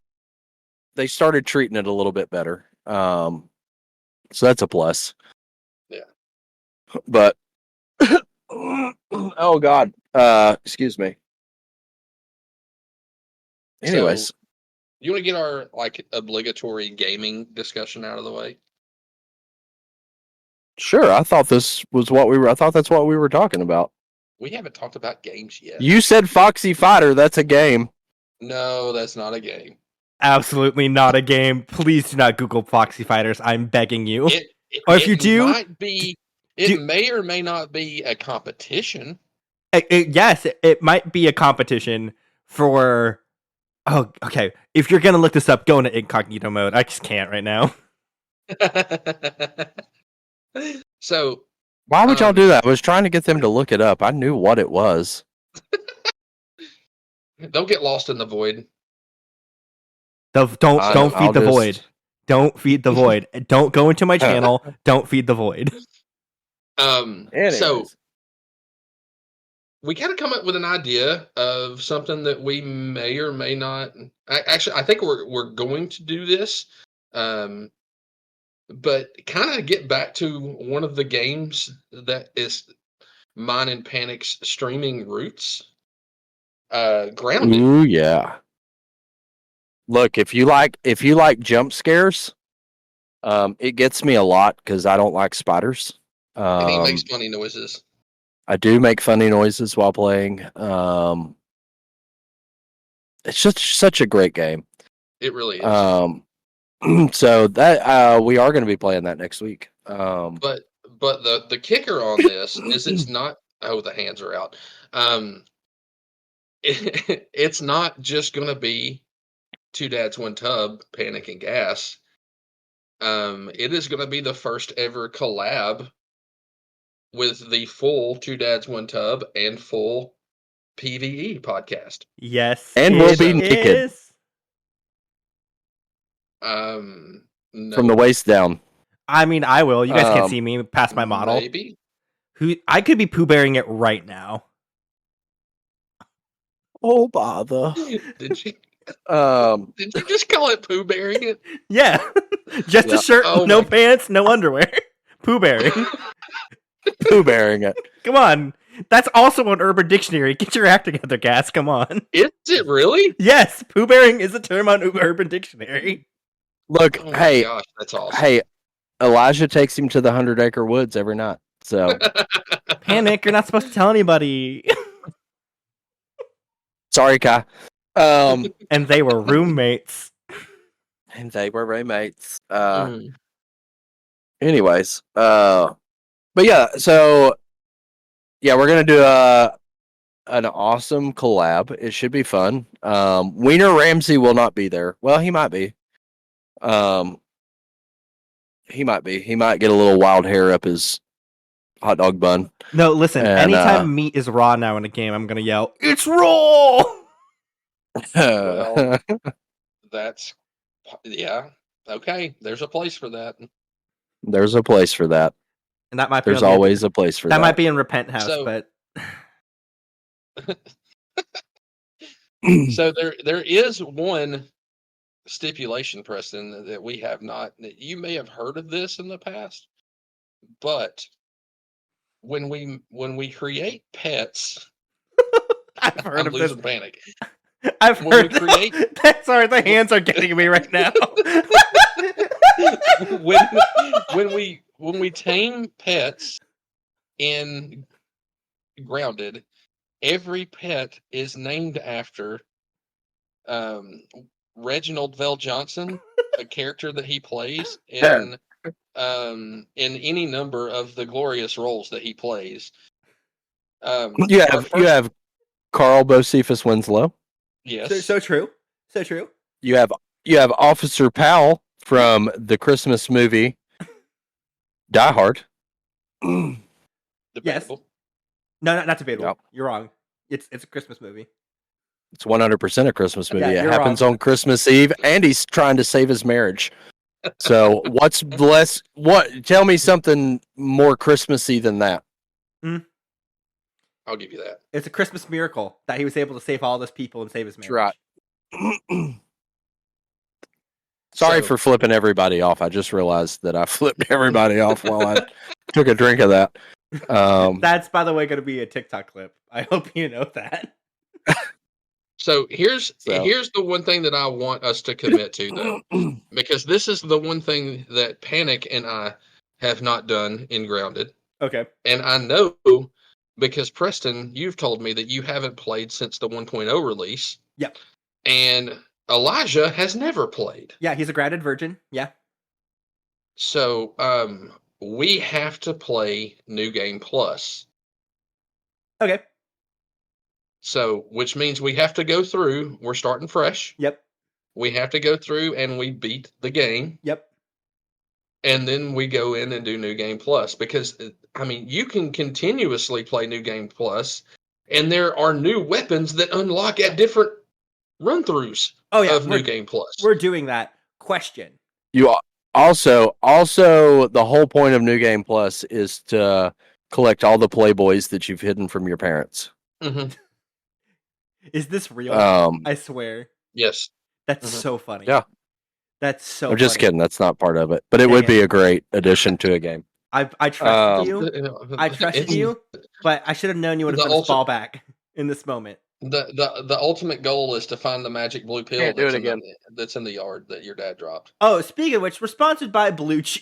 started treating it a little bit better. So that's a plus. Yeah. But oh God. Excuse me. Anyways. So, you want to get our obligatory gaming discussion out of the way? Sure. I thought that's what we were talking about. We haven't talked about games yet. You said Foxy Fighter, that's a game. No, that's not a game. Absolutely not a game. Please do not Google Foxy Fighters. I'm begging you. Or if you do, It may or may not be a competition. Yes, it might be a competition for. Oh, okay. If you're gonna look this up, go into incognito mode. I just can't right now. So, why would y'all do that? I was trying to get them to look it up. I knew what it was. They'll get lost in the void. Don't feed the void. Don't feed the void. Don't go into my channel. Don't feed the void. So we kind of come up with an idea of something that we may or may not. Actually, I think we're going to do this, but kind of get back to one of the games that is mine and Panic's streaming roots. Grounded. Ooh yeah. Look, if you like jump scares, it gets me a lot because I don't like spiders. And he makes funny noises. I do make funny noises while playing. It's just such a great game. It really is. So that we are going to be playing that next week. But the kicker on this is it's not. Oh, the hands are out. It's not just going to be Two Dads, One Tub, Panic and Gas. It is going to be the first ever collab with the full Two Dads, One Tub and full PvE podcast. Yes, and we'll be naked. No. From the waist down. I mean, I will. You guys can't see me past my model. Maybe. I could be poo bearing it right now. Oh bother! Did you? Did you just call it poo bearing it? Yeah, just a shirt, no pants, no underwear. Poo bearing. Poo bearing it. Come on, that's also on Urban Dictionary. Get your act together, Gas. Come on. Is it really? Yes, poo bearing is a term on Urban Dictionary. Look, hey, gosh, that's awesome. Hey, Elijah takes him to the 100-acre woods every night. So, Panic, you're not supposed to tell anybody. Sorry, Kai. And they were roommates. Anyways, but yeah, so yeah, we're gonna do an awesome collab. It should be fun. Wiener Ramsey will not be there. Well, he might be. He might get a little wild hair up his hot dog bun. No, listen. And, anytime meat is raw now in a game, I'm gonna yell, "It's raw!" Well, that's okay. There's a place for that. There's a place for that. And that might be. There's always a place for that. That might be in Repent House, but so there is one stipulation, Preston, that we have not. You may have heard of this in the past, but when we create pets, I've heard of this. Panic. I've heard. Sorry, the hands are getting me right now. when we tame pets in Grounded, every pet is named after Reginald Vell Johnson, a character that he plays in any number of the glorious roles that he plays. You have Carl Bocephus Winslow. Yes. So true. So true. You have Officer Powell from the Christmas movie Die Hard. Debatable. Yes. No, not debatable. Nope. You're wrong. It's a Christmas movie. It's 100% a Christmas movie. Yeah, it happens on Christmas Eve, and he's trying to save his marriage. So what's less? Tell me something more Christmassy than that. I'll give you that. It's a Christmas miracle that he was able to save all those people and save his marriage. That's right. Sorry for flipping everybody off. I just realized that I flipped everybody off while I took a drink of that. That's, by the way, going to be a TikTok clip. I hope you know that. So here's the one thing that I want us to commit to, though, because this is the one thing that Panic and I have not done in Grounded. Okay. And I know because Preston, you've told me that you haven't played since the 1.0 release. Yep. And Elijah has never played. Yeah, he's a grounded virgin. Yeah. So we have to play New Game Plus. Okay. So, which means we have to go through. We're starting fresh. Yep. We have to go through and we beat the game. Yep. And then we go in and do New Game Plus because, I mean, you can continuously play New Game Plus, and there are new weapons that unlock at different run-throughs of New Game Plus. We're doing that. Question. You also the whole point of New Game Plus is to collect all the Playboys that you've hidden from your parents. Mm-hmm. Is this real? I swear. Yes. That's so funny. Yeah. That's so I'm just kidding. That's not part of it. But it would be a great addition to a game. I trusted you. I trusted you, but I should have known you would have put Spall back in this moment. The ultimate goal is to find the magic blue pill that's in the yard that your dad dropped. Oh, speaking of which, we're sponsored by Blue Chew.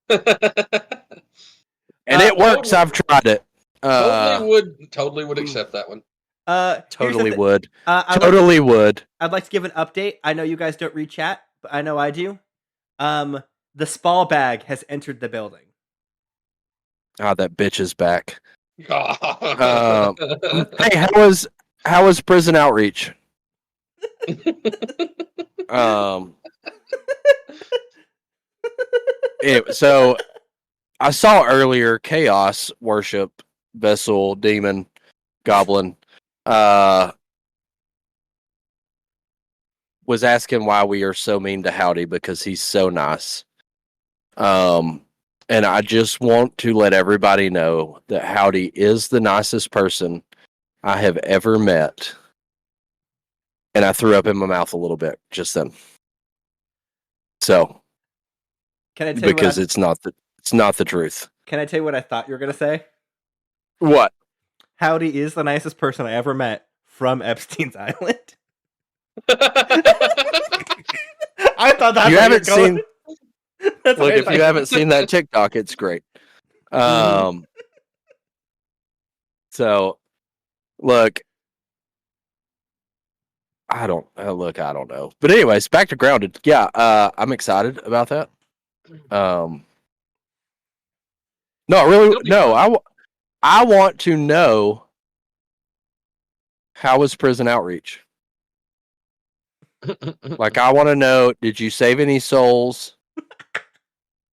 And it works. I've tried it. Totally would accept that one. Totally would. Totally would. I'd like to give an update. I know you guys don't read chat, but I know I do. The Spall bag has entered the building. Oh, that bitch is back. Hey, how was prison outreach? So I saw earlier Chaos Worship Vessel Demon Goblin was asking why we are so mean to Howdy because he's so nice. And I just want to let everybody know that Howdy is the nicest person I have ever met. And I threw up in my mouth a little bit just then. So, can I tell you because it's not the truth. Can I tell you what I thought you were gonna say? What? Howdy is the nicest person I ever met from Epstein's Island. I thought that's you haven't seen. Look, if you haven't seen that TikTok, it's great. So, look, I don't know. But anyways, back to Grounded. Yeah, I'm excited about that. No, really, no. I want to know how was prison outreach. Like, I want to know, did you save any souls?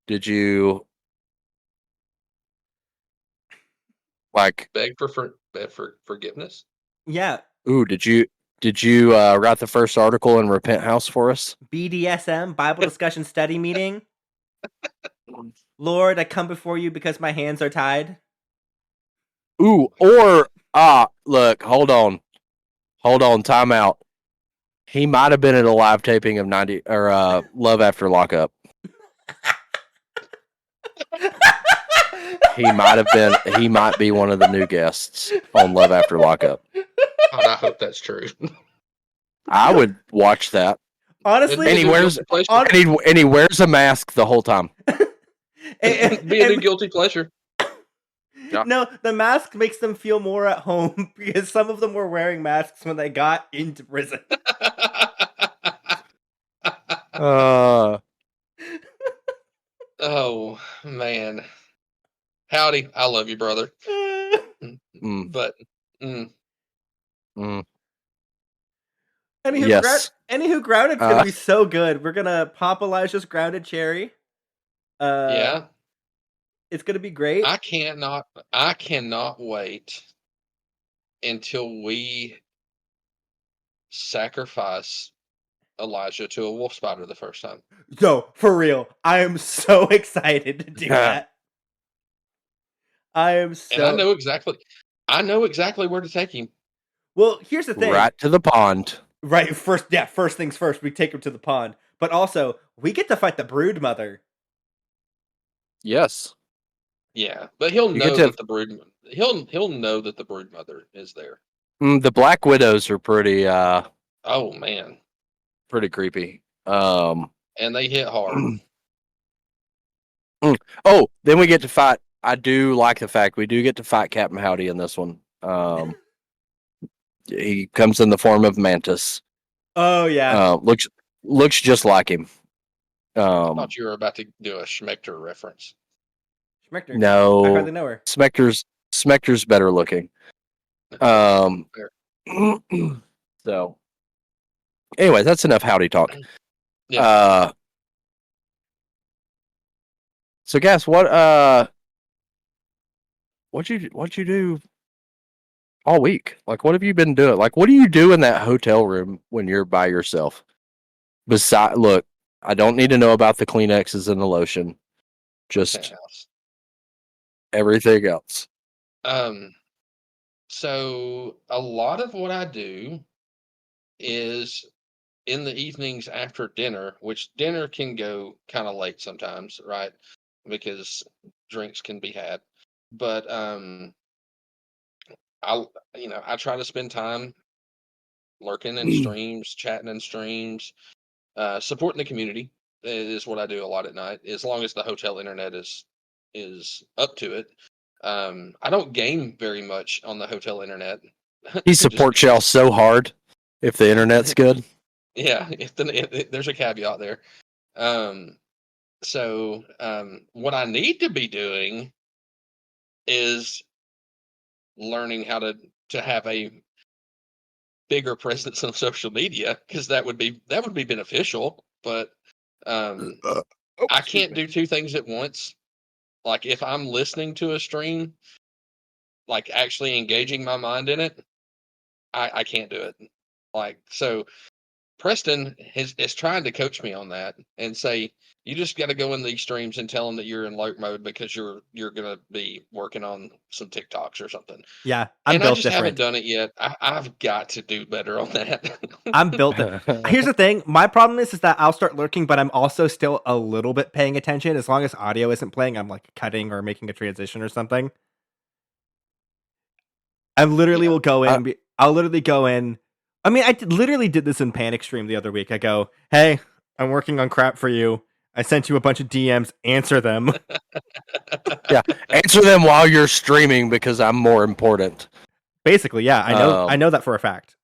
Did you beg for forgiveness? Yeah. Ooh, did you write the first article in Repent House for us? BDSM, Bible discussion study meeting. Lord, I come before you because my hands are tied. Ooh, or look, hold on, time out. He might have been at a live taping of Love After Lockup. He might be one of the new guests on Love After Lockup. I hope that's true. I would watch that. Honestly, and he wears a mask the whole time. Be a new guilty pleasure. Yeah. No, the mask makes them feel more at home because some of them were wearing masks when they got into prison. Oh man, Howdy, I love you, brother. But Anywho, yes. Grounded's gonna be so good. We're gonna pop Elijah's Grounded cherry. Yeah, it's gonna be great. I cannot wait until we sacrifice Elijah to a wolf spider the first time. Yo, for real, I am so excited to do that. And I know exactly where to take him. Well, here's the thing. Right to the pond. Right, first things first, we take him to the pond. But also, we get to fight the brood mother. Yes. Yeah, but he'll know that the brood mother is there. The Black Widows are pretty oh man. Pretty creepy. And they hit hard. Oh, then we get to fight. I do like the fact we do get to fight Captain Howdy in this one. He comes in the form of Mantis. Oh yeah. Looks just like him. I Um, thought you were about to do a Schmechter reference. Schmechter. I no, hardly know her. Smector's better looking. Fair. So, anyway, that's enough howdy talk. Yeah. So guys, what'd you do all week? Like, what have you been doing? Like, what do you do in that hotel room when you're by yourself? Look, I don't need to know about the Kleenexes and the lotion. Just Penthouse. everything else. So a lot of what I do is in the evenings after dinner, which dinner can go kind of late sometimes, right? Because drinks can be had. But I try to spend time lurking in streams, chatting in streams, supporting the community is what I do a lot at night. As long as the hotel internet is up to it. I don't game very much on the hotel internet. He just supports y'all because, so hard if the internet's good. yeah, there's a caveat there. So what I need to be doing is learning how to have a bigger presence on social media, because that would be beneficial. But I can't do two things at once. Like, if I'm listening to a stream, like actually engaging my mind in it, I can't do it. Like, so Preston is trying to coach me on that and say, you just got to go in these streams and tell them that you're in lurk mode because you're going to be working on some TikToks or something. Yeah, I'm And I built just haven't different. done it yet. I've got to do better on that. I'm built. Here's the thing. My problem is that I'll start lurking, but I'm also still a little bit paying attention. As long as audio isn't playing, I'm like cutting or making a transition or something. I literally will go in. I'll literally go in. I mean, literally did this in Panic Stream the other week. I go, "Hey, I'm working on crap for you. I sent you a bunch of DMs. Answer them." Yeah, answer them while you're streaming because I'm more important. Basically, yeah. I know that for a fact.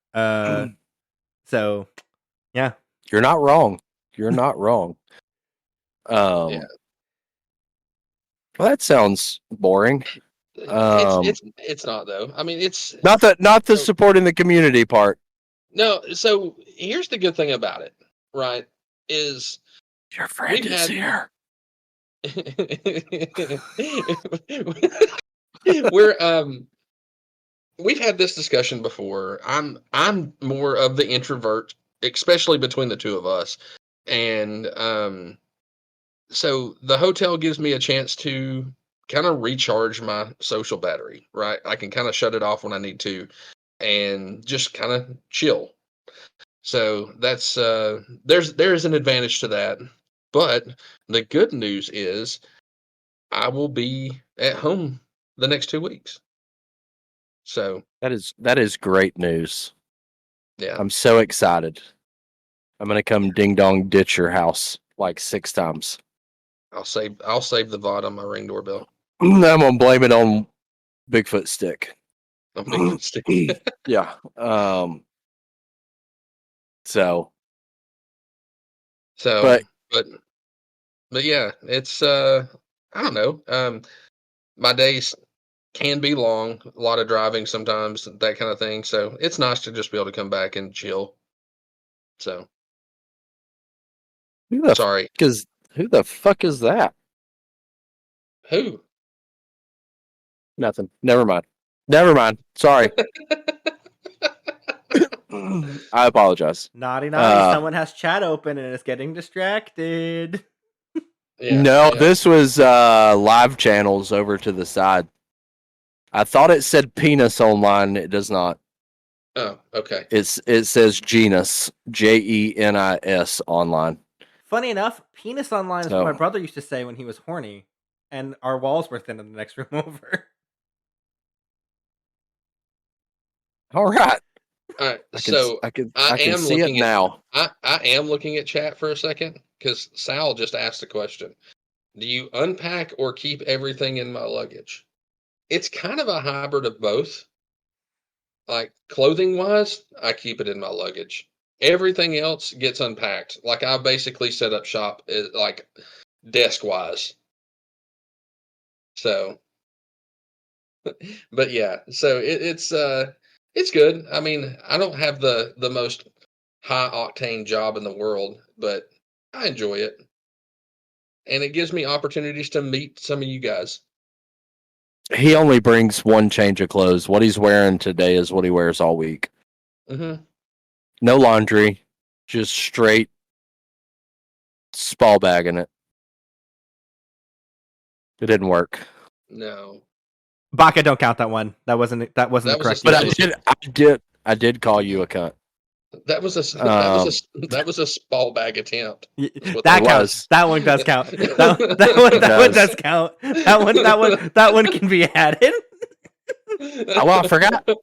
So, yeah. You're not wrong. You're not wrong. Yeah. Well, that sounds boring. It's not, though. I mean, it's not the supporting the community part. No, so here's the good thing about it, right? Is your friend is here. We've had this discussion before. I'm more of the introvert, especially between the two of us. And so the hotel gives me a chance to kind of recharge my social battery, right? I can kind of shut it off when I need to and just kind of chill. So that's there's an advantage to that. But the good news is I will be at home the next 2 weeks. So that is great news. Yeah. I'm so excited. I'm gonna come ding dong ditch your house like 6 times. I'll save the VOD on my Ring doorbell. I'm gonna blame it on Bigfoot stick. On Bigfoot stick. Yeah. So but yeah, it's I don't know. My days can be long, a lot of driving sometimes, that kind of thing. So it's nice to just be able to come back and chill. So who the fuck is that? Who? Nothing. Never mind. Sorry. I apologize. Naughty. Someone has chat open and is getting distracted. This was live channels over to the side. I thought it said penis online. It does not. Oh, okay. It says genus, JENIS online. Funny enough, penis online is what my brother used to say when he was horny, and our walls were thin in the next room over. All right. I am see it now. I am looking at chat for a second because Sal just asked a question. Do you unpack or keep everything in my luggage? It's kind of a hybrid of both. Like, clothing wise, I keep it in my luggage. Everything else gets unpacked. Like I basically set up shop like desk wise. So, but yeah, so it's good. I mean, I don't have the most high octane job in the world, but I enjoy it, and it gives me opportunities to meet some of you guys. He only brings one change of clothes. What he's wearing today is what he wears all week. Mm-hmm. No laundry, just straight Spall bagging it. It didn't work. No, Baka, don't count that one. That wasn't That the was correct. a- But that I did call you a cunt. that was a that was a Spall bag attempt. That's what That it counts. was. That one does count. That one does count. That one can be added. Well,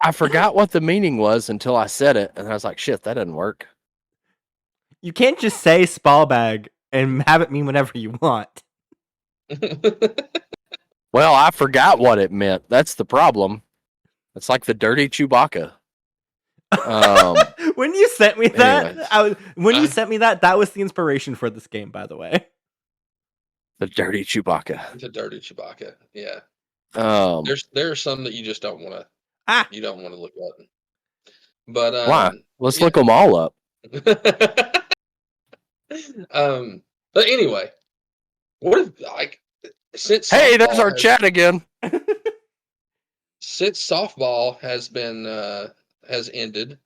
I forgot what the meaning was until I said it, and I was like, "Shit, that didn't work." You can't just say Spall bag and have it mean whatever you want. Well, I forgot what it meant. That's the problem. It's like the dirty Chewbacca. When you sent me that, anyways. that was the inspiration for this game, by the way. The dirty Chewbacca. The dirty Chewbacca. Yeah. Um, There are some that you just don't want to. Ah, You don't want to look up. But why? Let's look them all up. But anyway, what if like since Hey, there's our has- chat again. Since softball has been has ended,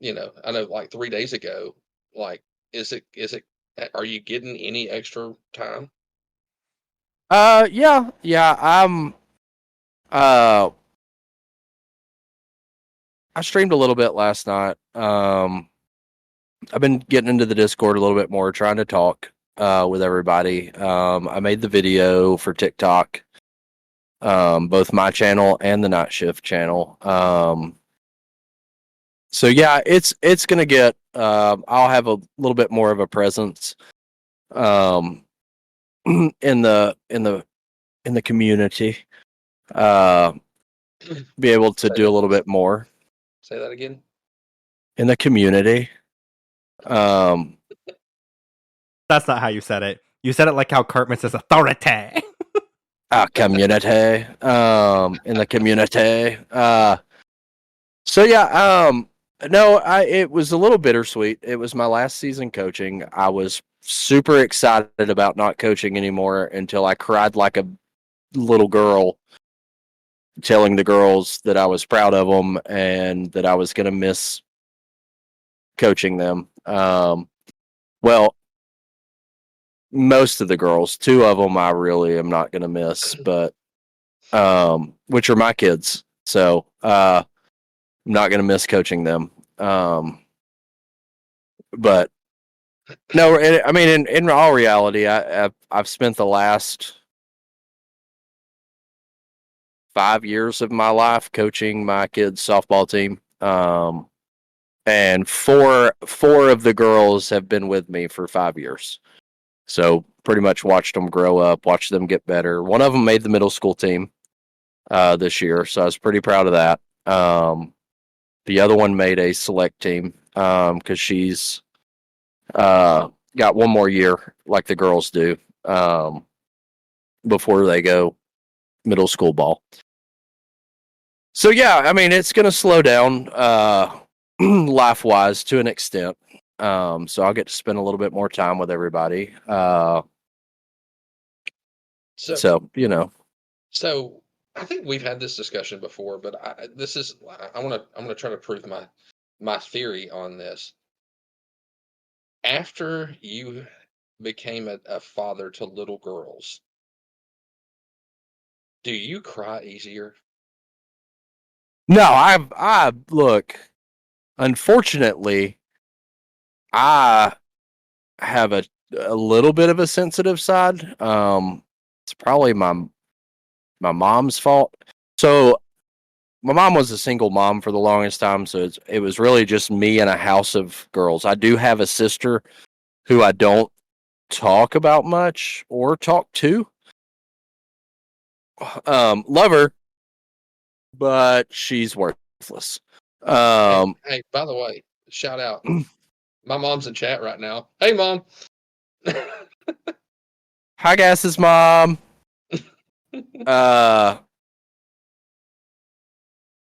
you know, I know like 3 days ago. Like, is it? Are you getting any extra time? Yeah. I streamed a little bit last night. I've been getting into the Discord a little bit more, trying to talk with everybody. I made the video for TikTok, both my channel and the Night Shift channel. So yeah, it's gonna get. I'll have a little bit more of a presence in the community. Be able to do a little bit more Say that again. in the community. that's not how you said it. You said it like how Cartman says authority. Community. In the community. So yeah, no, it was a little bittersweet. It was my last season coaching. I was super excited about not coaching anymore until I cried like a little girl, telling the girls that I was proud of them and that I was going to miss coaching them. Well, most of the girls, 2 of them I really am not going to miss, but which are my kids. So I'm not going to miss coaching them. But no, I mean, in all reality, I've spent the last 5 years of my life coaching my kids' softball team. And four of the girls have been with me for 5 years. So pretty much watched them grow up, watched them get better. One of them made the middle school team this year, so I was pretty proud of that. The other one made a select team because she's got one more year like the girls do before they go middle school ball. So yeah, I mean, it's going to slow down life-wise to an extent. So I'll get to spend a little bit more time with everybody. So you know. So I think we've had this discussion before, but I want to try to prove my theory on this. After you became a father to little girls, do you cry easier? No, I look. Unfortunately, I have a little bit of a sensitive side. It's probably my mom's fault. So my mom was a single mom for the longest time, so it was really just me and a house of girls. I do have a sister who I don't talk about much or talk to. Love her, but she's worthless. Hey, by the way, Shout out. My mom's in chat right now. Hey, Mom. Hi, Gas's mom.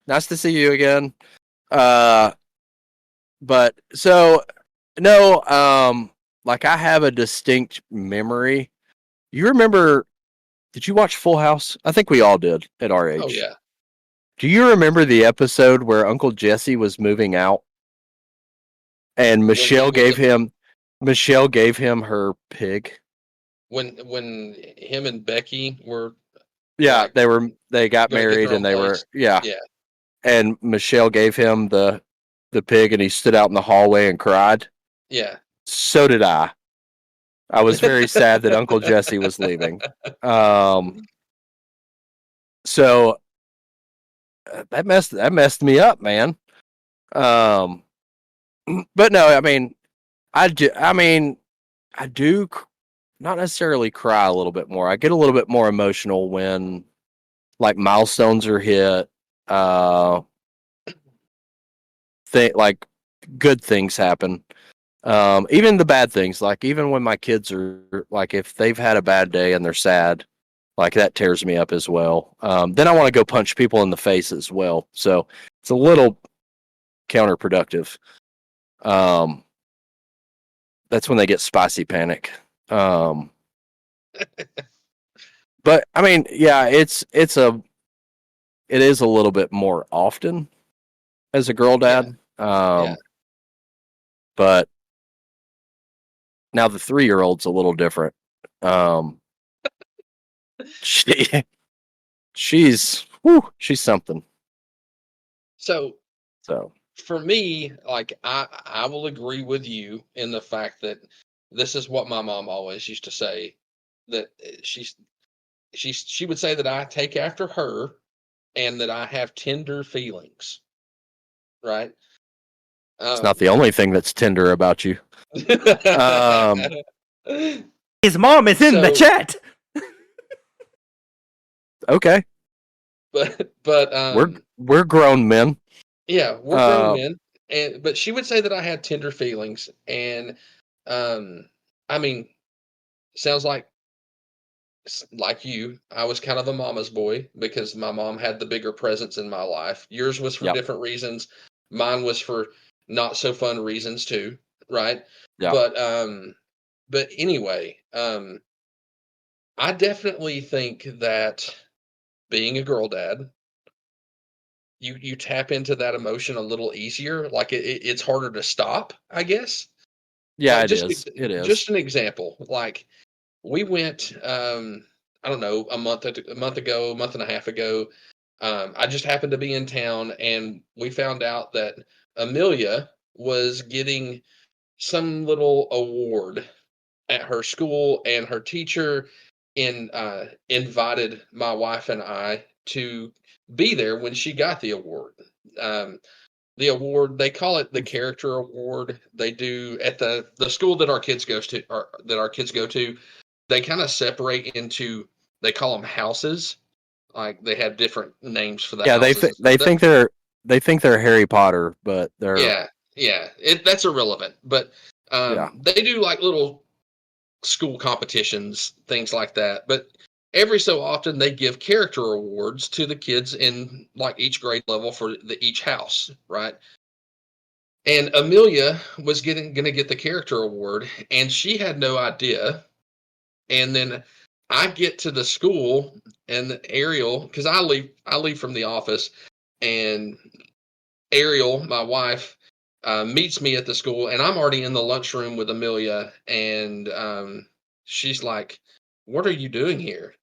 Nice to see you again. But so no, like I have a distinct memory. You remember? Did you watch Full House? I think we all did at our age. Oh yeah. Do you remember the episode where Uncle Jesse was moving out, and Michelle gave him her pig? When him and Becky were Yeah, like, they got gonna get married their own and they were place. yeah. Yeah. And Michelle gave him the pig and he stood out in the hallway and cried. Yeah. So did I. I was very sad that Uncle Jesse was leaving. So that messed me up, man. But no, I mean, I do not necessarily cry a little bit more. I get a little bit more emotional when like milestones are hit. Like good things happen. Even the bad things, like even when my kids are like, if they've had a bad day and they're sad, like that tears me up as well. Then I want to go punch people in the face as well. So it's a little counterproductive. That's when they get spicy panic. But I mean, yeah, it is a little bit more often as a girl dad. Yeah. But now the 3-year-old's a little different. She's something. So So for me, like I will agree with you in the fact that this is what my mom always used to say, that she would say that I take after her and that I have tender feelings. Right? it's not the only thing that's tender about you. His mom is in the chat. Okay. But we're grown men. Yeah, we're grown men. But she would say that I had tender feelings, and I mean, sounds like you. I was kind of a mama's boy because my mom had the bigger presence in my life. Yours was for different reasons. Mine was for not so fun reasons too, right? Yeah. But anyway, I definitely think that being a girl dad, you tap into that emotion a little easier. Like it's harder to stop, I guess. Yeah, Like it is. It is. Just an example. Like we went, I don't know, a month and a half ago. I just happened to be in town, and we found out that Amelia was getting some little award at her school, and her teacher invited my wife and I to be there when she got the award. The award, they call it the character award. They do at the school that our kids go to. They kind of separate into, they call them houses. Like they have different names for the houses. They think they're Harry Potter, but they're yeah. That's irrelevant. But they do like little school competitions, things like that. But every so often they give character awards to the kids in like each grade level for each house, right? And Amelia was going to get the character award, and she had no idea. And then I get to the school, and Ariel, because I leave from the office, and Ariel, my wife, meets me at the school, and I'm already in the lunchroom with Amelia, and she's like, "What are you doing here?"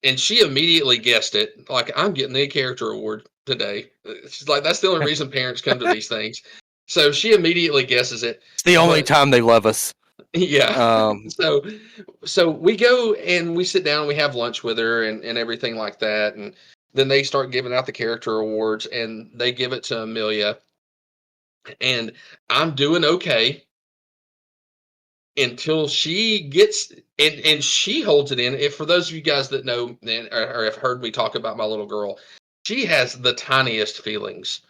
And she immediately guessed it. Like, I'm getting the character award today. She's like, that's the only reason parents come to these things. So she immediately guesses it. It's the only time they love us. Yeah. So we go and we sit down, we have lunch with her and everything like that. And then they start giving out the character awards, and they give it to Amelia. And I'm doing okay until she gets, and she holds it in. If for those of you guys that know or have heard me talk about my little girl, she has the tiniest feelings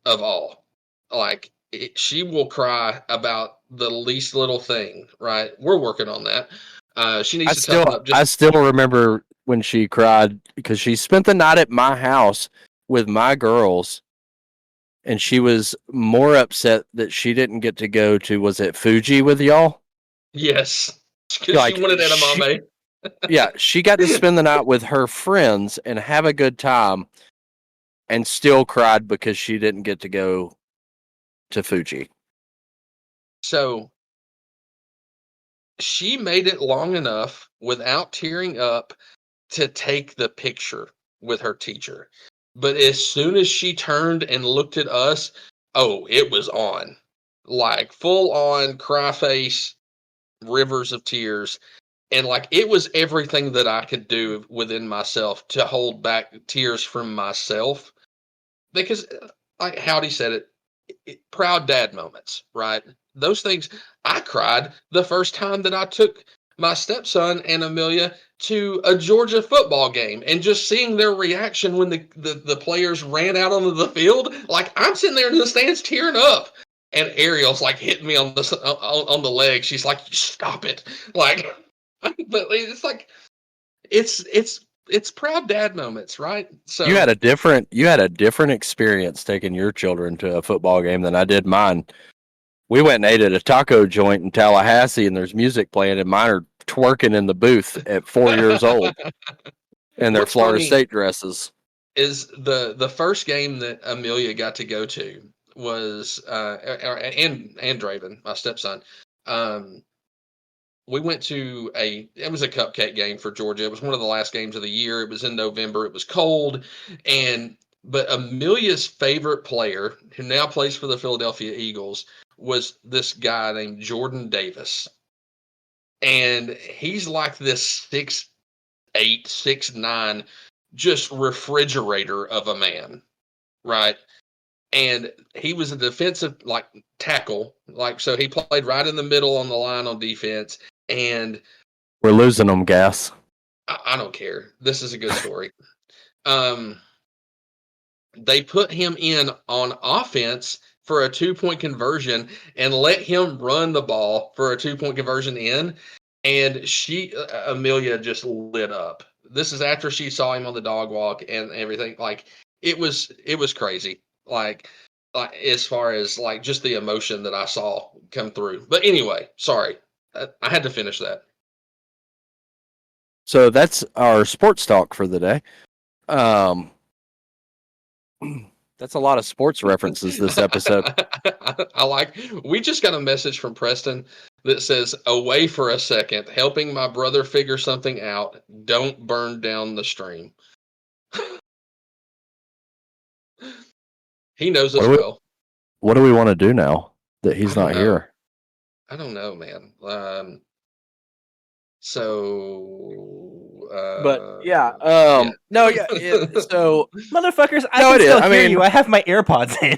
of all. Like she will cry about the least little thing, right? We're working on that. She needs to toughen up. I still remember when she cried because she spent the night at my house with my girls, and she was more upset that she didn't get to go to, was it Fuji with y'all? Yes, because she wanted edamame. Yeah, she got to spend the night with her friends and have a good time, and still cried because she didn't get to go to Fuji. So she made it long enough without tearing up to take the picture with her teacher. But as soon as she turned and looked at us, oh, it was on. Like full on cry face, rivers of tears. And like it was everything that I could do within myself to hold back tears from myself. Because like Howdy said it, proud dad moments, right? Those things. I cried the first time that I took my stepson and Amelia to a Georgia football game, and just seeing their reaction when the players ran out onto the field. Like I'm sitting there in the stands tearing up, and Ariel's like hitting me on the leg. She's like, "Stop it!" Like, but it's like it's proud dad moments, right? So you had a different experience taking your children to a football game than I did mine. We went and ate at a taco joint in Tallahassee, and there's music playing, and mine are twerking in the booth at 4 years old in their Florida State dresses. Is the first game that Amelia got to go to was and Draven, my stepson. We went to it was a cupcake game for Georgia. It was one of the last games of the year. It was in November. It was cold, but Amelia's favorite player, who now plays for the Philadelphia Eagles, was this guy named Jordan Davis. And he's like this 6'8", 6'9", just refrigerator of a man, right? And he was a defensive like tackle, like so he played right in the middle on the line on defense. And we're losing them, Gas. I don't care. This is a good story. They put him in on offense for a 2-point conversion and let him run the ball for a 2-point conversion in. And Amelia just lit up. This is after she saw him on the dog walk and everything. Like it was crazy. Like as far as like just the emotion that I saw come through. But anyway, sorry. I had to finish that. So that's our sports talk for the day. That's a lot of sports references this episode. We just got a message from Preston that says, "Away for a second, helping my brother figure something out. Don't burn down the stream." He knows us well. What do we want to do now that he's not here? I don't know, man. But no, yeah. So motherfuckers, I can still hear you. I have my AirPods in.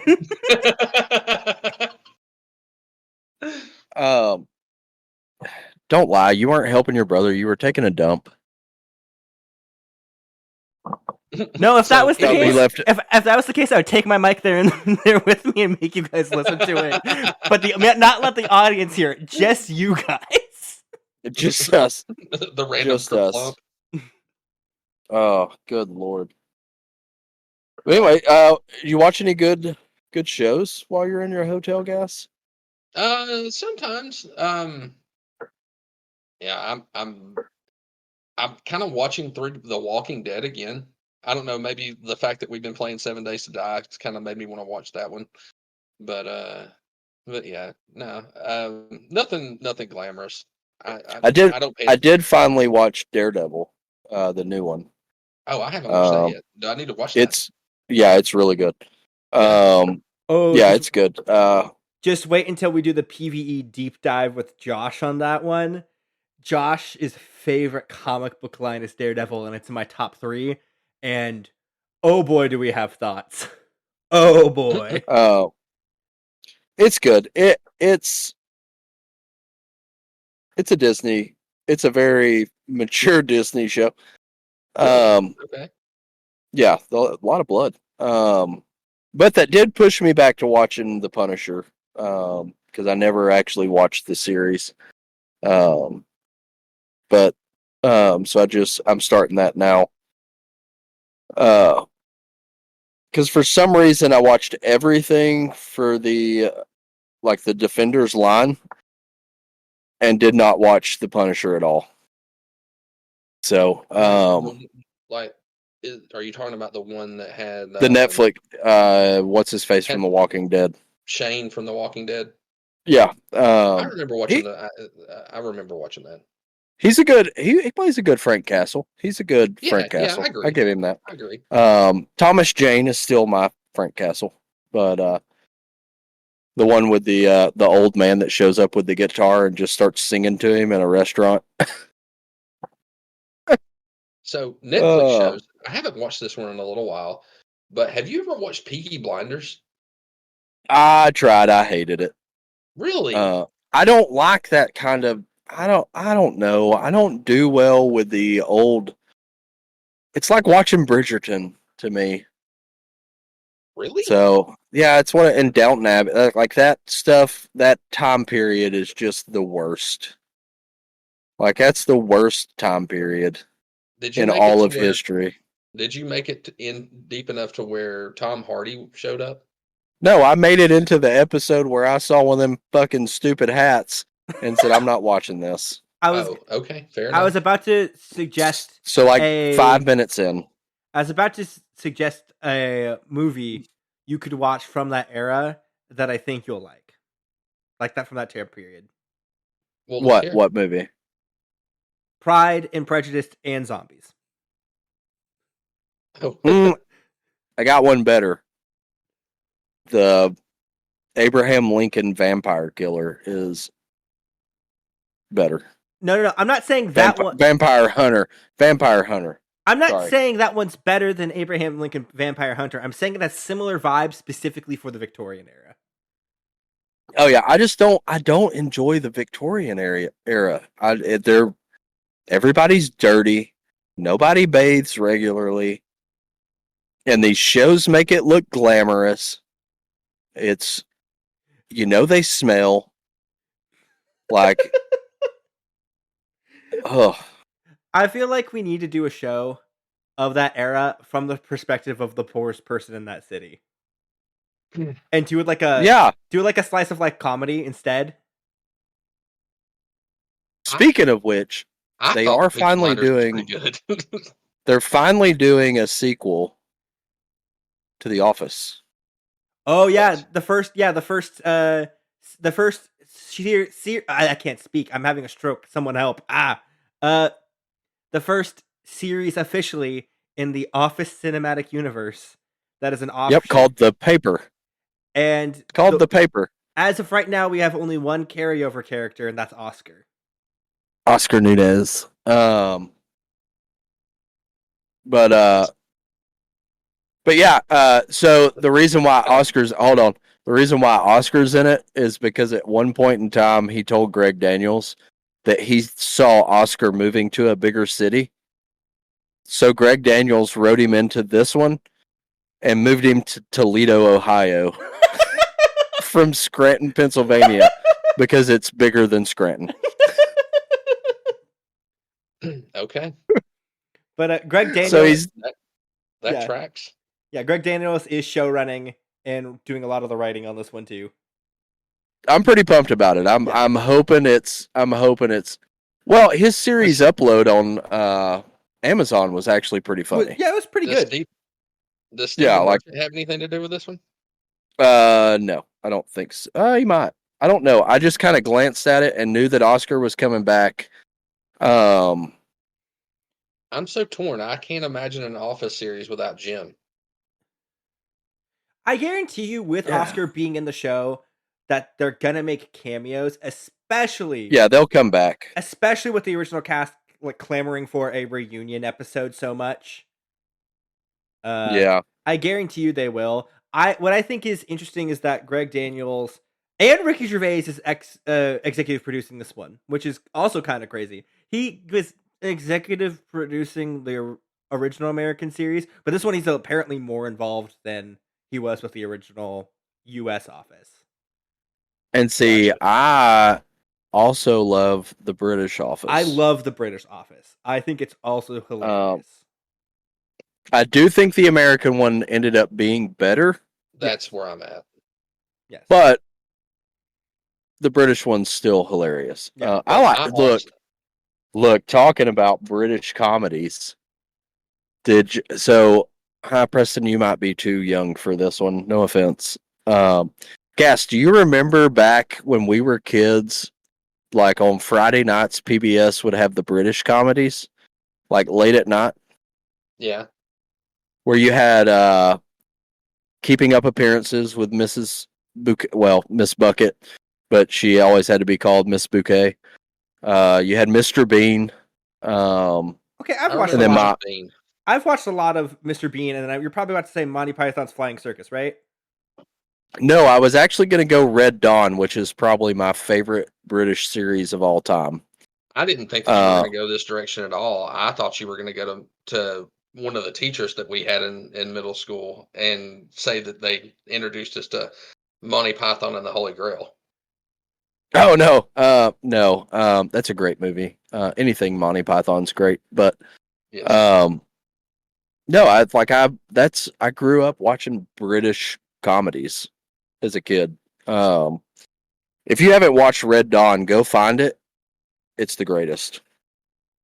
Don't lie. You weren't helping your brother. You were taking a dump. No, if that was the case, if that was the case, I would take my mic there with me and make you guys listen to it. But not let the audience hear it. Just you guys. Just us. The random just us. Oh, good lord. Anyway, you watch any good shows while you're in your hotel, Gas? Sometimes. Yeah, I'm kind of watching through The Walking Dead again. I don't know, maybe the fact that we've been playing 7 Days to Die kind of made me want to watch that one. But yeah, no, nothing glamorous. I did finally watch Daredevil, the new one. Oh, I haven't watched that yet. Do I need to watch that? It's really good. It's good. Just wait until we do the PvE deep dive with Josh on that one. Josh's favorite comic book line is Daredevil, and it's in my top 3. And oh boy, do we have thoughts! Oh boy, it's good. It's a Disney. It's a very mature Disney show. Okay. Yeah, a lot of blood. But that did push me back to watching The Punisher because I never actually watched the series. But so I'm starting that now. Because for some reason I watched everything for the Defenders line, and did not watch the Punisher at all. So are you talking about the one that had the Netflix, what's his face from The Walking Dead? Shane from The Walking Dead. Yeah, I remember watching I remember watching that. He's a good. He plays a good Frank Castle. He's a good Frank Castle. Yeah, I agree. I give him that. I agree. Thomas Jane is still my Frank Castle, but the one with the old man that shows up with the guitar and just starts singing to him in a restaurant. So Netflix shows. I haven't watched this one in a little while, but have you ever watched Peaky Blinders? I tried. I hated it. Really? I don't like that kind of. I don't know. I don't do well with the old. It's like watching Bridgerton to me. Really? So yeah, it's one in Downton Abbey. Like that stuff. That time period is just the worst. Like that's the worst time period in all of history. Did you make it in deep enough to where Tom Hardy showed up? No, I made it into the episode where I saw one of them fucking stupid hats and said, "I'm not watching this." Okay, fair enough. I was about to suggest. So 5 minutes in, I was about to suggest a movie you could watch from that era that I think you'll like that from that time period. Well, what movie? Pride and Prejudice and Zombies. Oh. I got one better. The Abraham Lincoln Vampire Killer is better. No. I'm not saying that one. Vampire Hunter. I'm not saying that one's better than Abraham Lincoln Vampire Hunter. I'm saying it has similar vibes specifically for the Victorian era. Oh yeah, I don't enjoy the Victorian era. Everybody's dirty. Nobody bathes regularly. And these shows make it look glamorous. It's, they smell like, I feel like we need to do a show of that era from the perspective of the poorest person in that city. And do it like a slice of life comedy instead. Speaking of which, they are finally doing they're finally doing a sequel to The Office. Oh yeah, the first I can't speak. I'm having a stroke. Someone help. The first series officially in the Office cinematic universe that is an offshoot. Yep, called The Paper. And called The Paper. As of right now, we have only one carryover character, and that's Oscar. Oscar Nunez. But yeah, so the reason why Oscar's in it is because at one point in time he told Greg Daniels that he saw Oscar moving to a bigger city. So Greg Daniels wrote him into this one and moved him to Toledo, Ohio from Scranton, Pennsylvania, because it's bigger than Scranton. Okay. But Greg Daniels... So that tracks. Yeah, Greg Daniels is show running and doing a lot of the writing on this one too. I'm pretty pumped about it. I'm hoping it's well, his series upload on Amazon was actually pretty funny. Yeah, it was pretty good. Does Stephen Merchant have anything to do with this one? No, I don't think so. He might. I don't know. I just kind of glanced at it and knew that Oscar was coming back. I'm so torn. I can't imagine an Office series without Jim. I guarantee you, with Oscar being in the show, that they're gonna make cameos, especially. Yeah, they'll come back. Especially with the original cast clamoring for a reunion episode so much. Yeah, I guarantee you they will. What I think is interesting is that Greg Daniels and Ricky Gervais is executive producing this one, which is also kind of crazy. He was executive producing the original American series, but this one he's apparently more involved than he was with the original U.S. Office. And see, Gotcha. I also love the British Office. I love the British Office. I think it's also hilarious. I do think the American one ended up being better. That's where I'm at. Yes. But the British one's still hilarious. Yeah, I like look, talking about British comedies. Hi Preston, you might be too young for this one. No offense. Gas, do you remember back when we were kids, like on Friday nights, PBS would have the British comedies, like late at night, Yeah. where you had Keeping Up Appearances with Miss Bucket, but she always had to be called Miss Bouquet. You had Mr. Bean. Okay, I've watched a lot of Mr. Bean, and then you're probably about to say Monty Python's Flying Circus, right? No, I was actually going to go Red Dawn, which is probably my favorite British series of all time. I didn't think that you were going to go this direction at all. I thought you were going to go to one of the teachers that we had in middle school and say that they introduced us to Monty Python and the Holy Grail. Oh no, that's a great movie. Anything Monty Python's great, but Yes. no, I grew up watching British comedies as a kid. If you haven't watched Red Dawn, go find it. It's the greatest.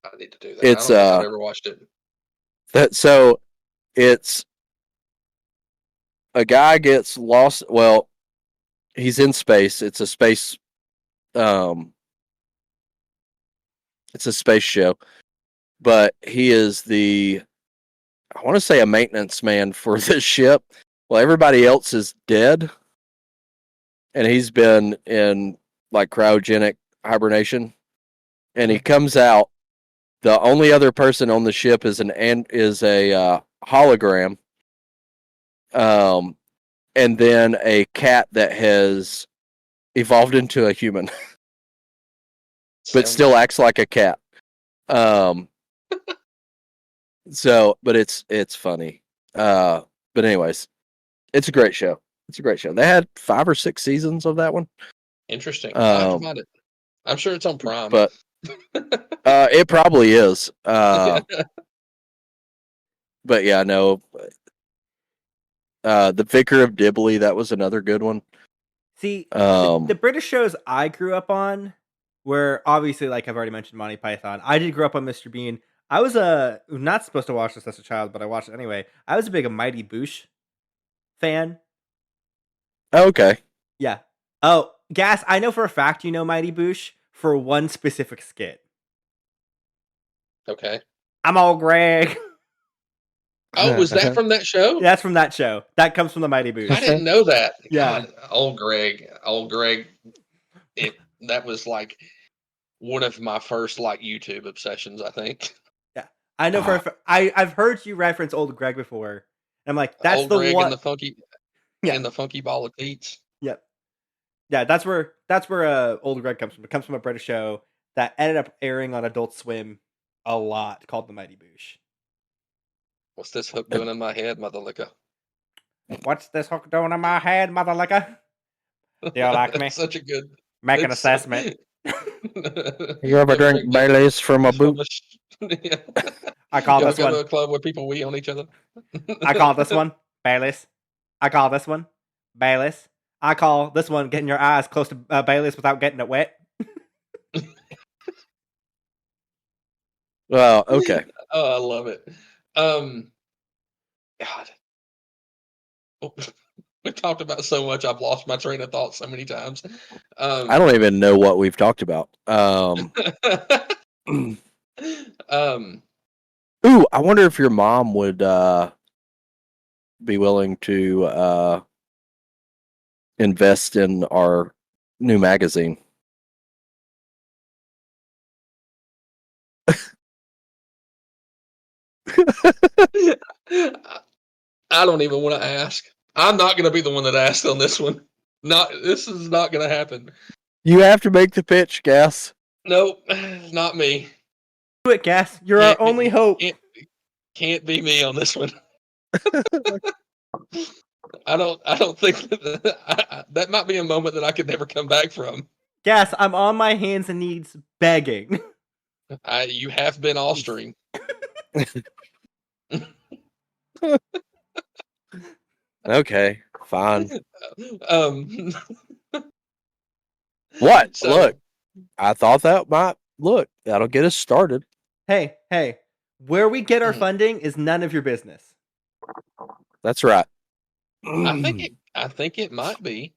I need to do that. It's I don't think I've ever watched it. It's a guy gets lost. Well, he's in space. It's a space show, but he is I want to say a maintenance man for this ship. Well, everybody else is dead, and he's been in like cryogenic hibernation, and he comes out. The only other person on the ship is a hologram, and then a cat that has evolved into a human, but still acts like a cat. But it's funny. But anyways, it's a great show. They had 5 or 6 seasons of that one. Interesting. I have to find it. I'm sure it's on Prime. But it probably is. But yeah, no. The Vicar of Dibley, that was another good one. See, the British shows I grew up on were obviously, like I've already mentioned, Monty Python. I did grow up on Mr. Bean. I was not supposed to watch this as a child, but I watched it anyway. I was a big Mighty Boosh fan. Okay. Yeah. Oh, Gas, I know for a fact you know Mighty Boosh for one specific skit. Okay. I'm all Greg. Oh, was that from that show? That's from that show. That comes from the Mighty Boosh. I didn't know that. Yeah. God, old Greg. That was like one of my first like YouTube obsessions, I think. Yeah. I know I've heard you reference old Greg before. And I'm like, that's old the Greg one. And the funky ball of teats. Yep. Yeah, that's where old Greg comes from. It comes from a British show that ended up airing on Adult Swim a lot called The Mighty Boosh. What's this hook doing in my head, mother liquor? What's this hook doing in my head, mother liquor? Do you like me? Such a good. Make an assessment. You ever drink Baileys from a boot? Yeah. I call this one. Go to a club where people wee on each other. I call this one Baileys. I call this one Baileys. I call this one getting your eyes close to Baileys without getting it wet. Well, okay. Oh, I love it. God. We talked about so much. I've lost my train of thought so many times. I don't even know what we've talked about. Ooh, I wonder if your mom would be willing to invest in our new magazine. I don't even want to ask. I'm not going to be the one that asks on this one. This is not going to happen. You have to make the pitch, Gas. Nope, not me. Do it, Gas. You're our only hope. Can't be me on this one. I don't think that might be a moment that I could never come back from. Gas, I'm on my hands and knees begging. You have been all stream. Okay, fine. Um, What? So- Look, I thought that'll get us started. Hey, where we get our Mhm. funding is none of your business. That's right. I think it might be.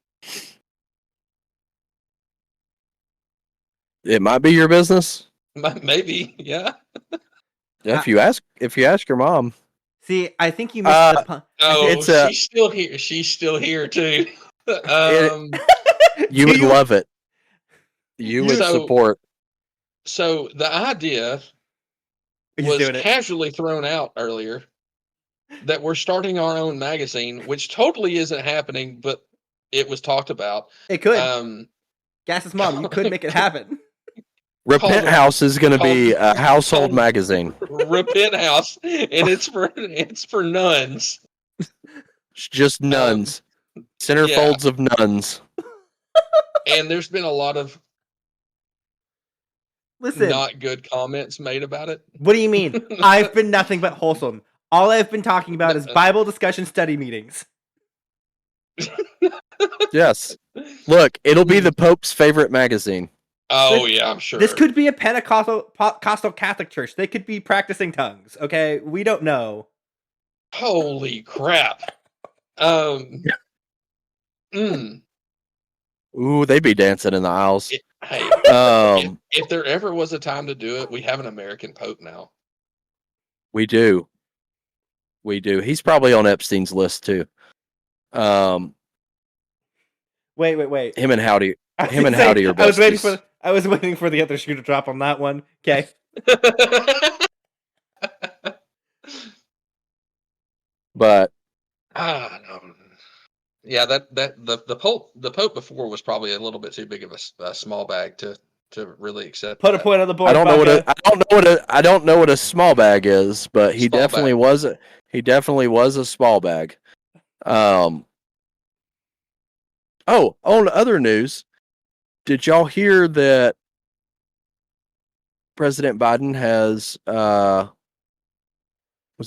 It might be your business. Maybe, yeah. If you ask your mom. See, I think you missed the pun. Oh, It's she's still here. She's still here too. You would love it. You would So- support. So the idea He's was doing it. casually thrown out earlier that we're starting our own magazine, which totally isn't happening, but it was talked about. It could. Um, Gas's mom, you could make it happen. Repent House is going to be a household called- magazine. Repent House, and it's for nuns. It's just nuns. Centerfolds of nuns. And there's been a lot of Listen, not good comments made about it. what do you mean? I've been nothing but wholesome. All I've been talking about is Bible discussion study meetings. Yes. Look, it'll be the Pope's favorite magazine. Oh yeah, I'm sure. This could be a Pentecostal Catholic church. They could be practicing tongues. Okay, we don't know. Holy crap. Ooh, they'd be dancing in the aisles. Hey, if there ever was a time to do it, we have an American Pope now. We do. He's probably on Epstein's list too. Wait. Him and Howdy are I was waiting besties. I was waiting for the other shoe to drop on that one. Okay. But No. Yeah, the Pope before was probably a little bit too big of a small bag to really accept. Put a that. point on the board. I don't know Baca. I don't know what a small bag is, but he Small definitely bag. was a small bag. Oh, on other news, did y'all hear that President Biden has was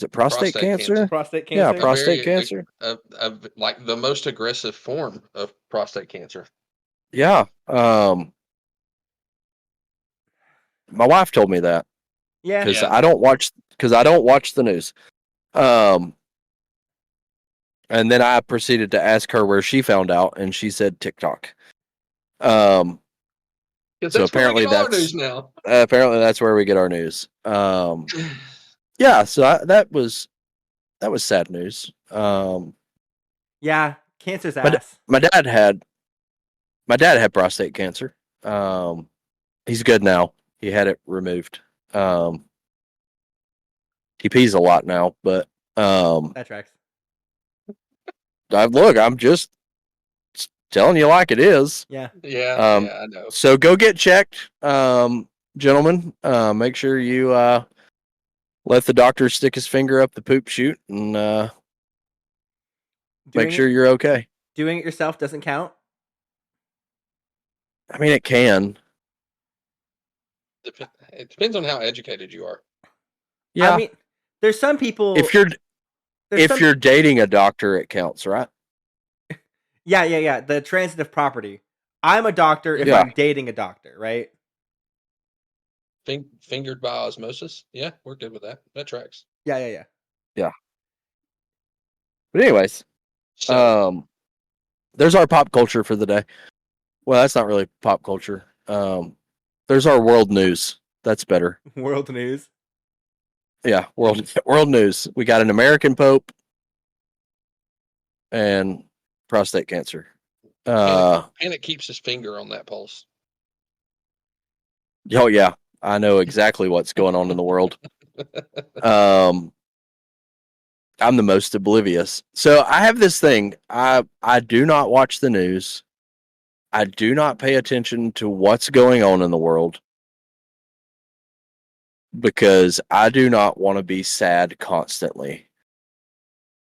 it prostate cancer? Prostate Yeah, cancer. prostate cancer. Like the most aggressive form of prostate cancer. Yeah. My wife told me that Yeah. because I don't watch the news. And then I proceeded to ask her where she found out, and she said TikTok. So apparently our news now. Apparently that's where we get our news. Yeah. So that was sad news. Yeah. Cancer's ass. My dad had prostate cancer. He's good now. He had it removed. He pees a lot now, but That tracks. I'm just telling you like it is. Yeah. Yeah, I know. So go get checked, gentlemen. Make sure you let the doctor stick his finger up the poop chute and make sure you're okay. Doing it yourself doesn't count. I mean, it can. It depends on how educated you are. Yeah. I mean, there's some people. If you're dating a doctor, it counts, right? Yeah. The transitive property. I'm a doctor if Yeah. I'm dating a doctor, right? Fingered by osmosis. Yeah, we're good with that. That tracks. Yeah. But anyways, So, there's our pop culture for the day. Well, that's not really pop culture. There's our world news. That's better. World news. Yeah, world news. We got an American Pope and prostate cancer. and it keeps his finger on that pulse. Oh yeah, I know exactly what's going on in the world. I'm the most oblivious. So I have this thing. I do not watch the news. I do not pay attention to what's going on in the world because I do not want to be sad constantly.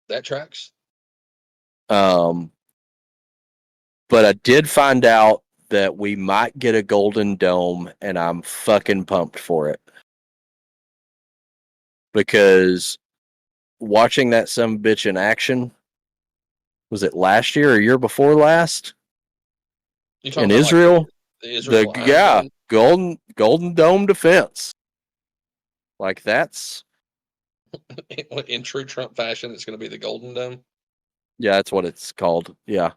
That tracks. But I did find out that we might get a Golden Dome, and I'm fucking pumped for it. Because watching that some bitch in action, was it last year or year before last? You talking In about Israel? like the Israel Iron Yeah, Dome? Golden Dome defense. Like that's In true Trump fashion, it's going to be the Golden Dome. yeah, that's what it's called. Yeah.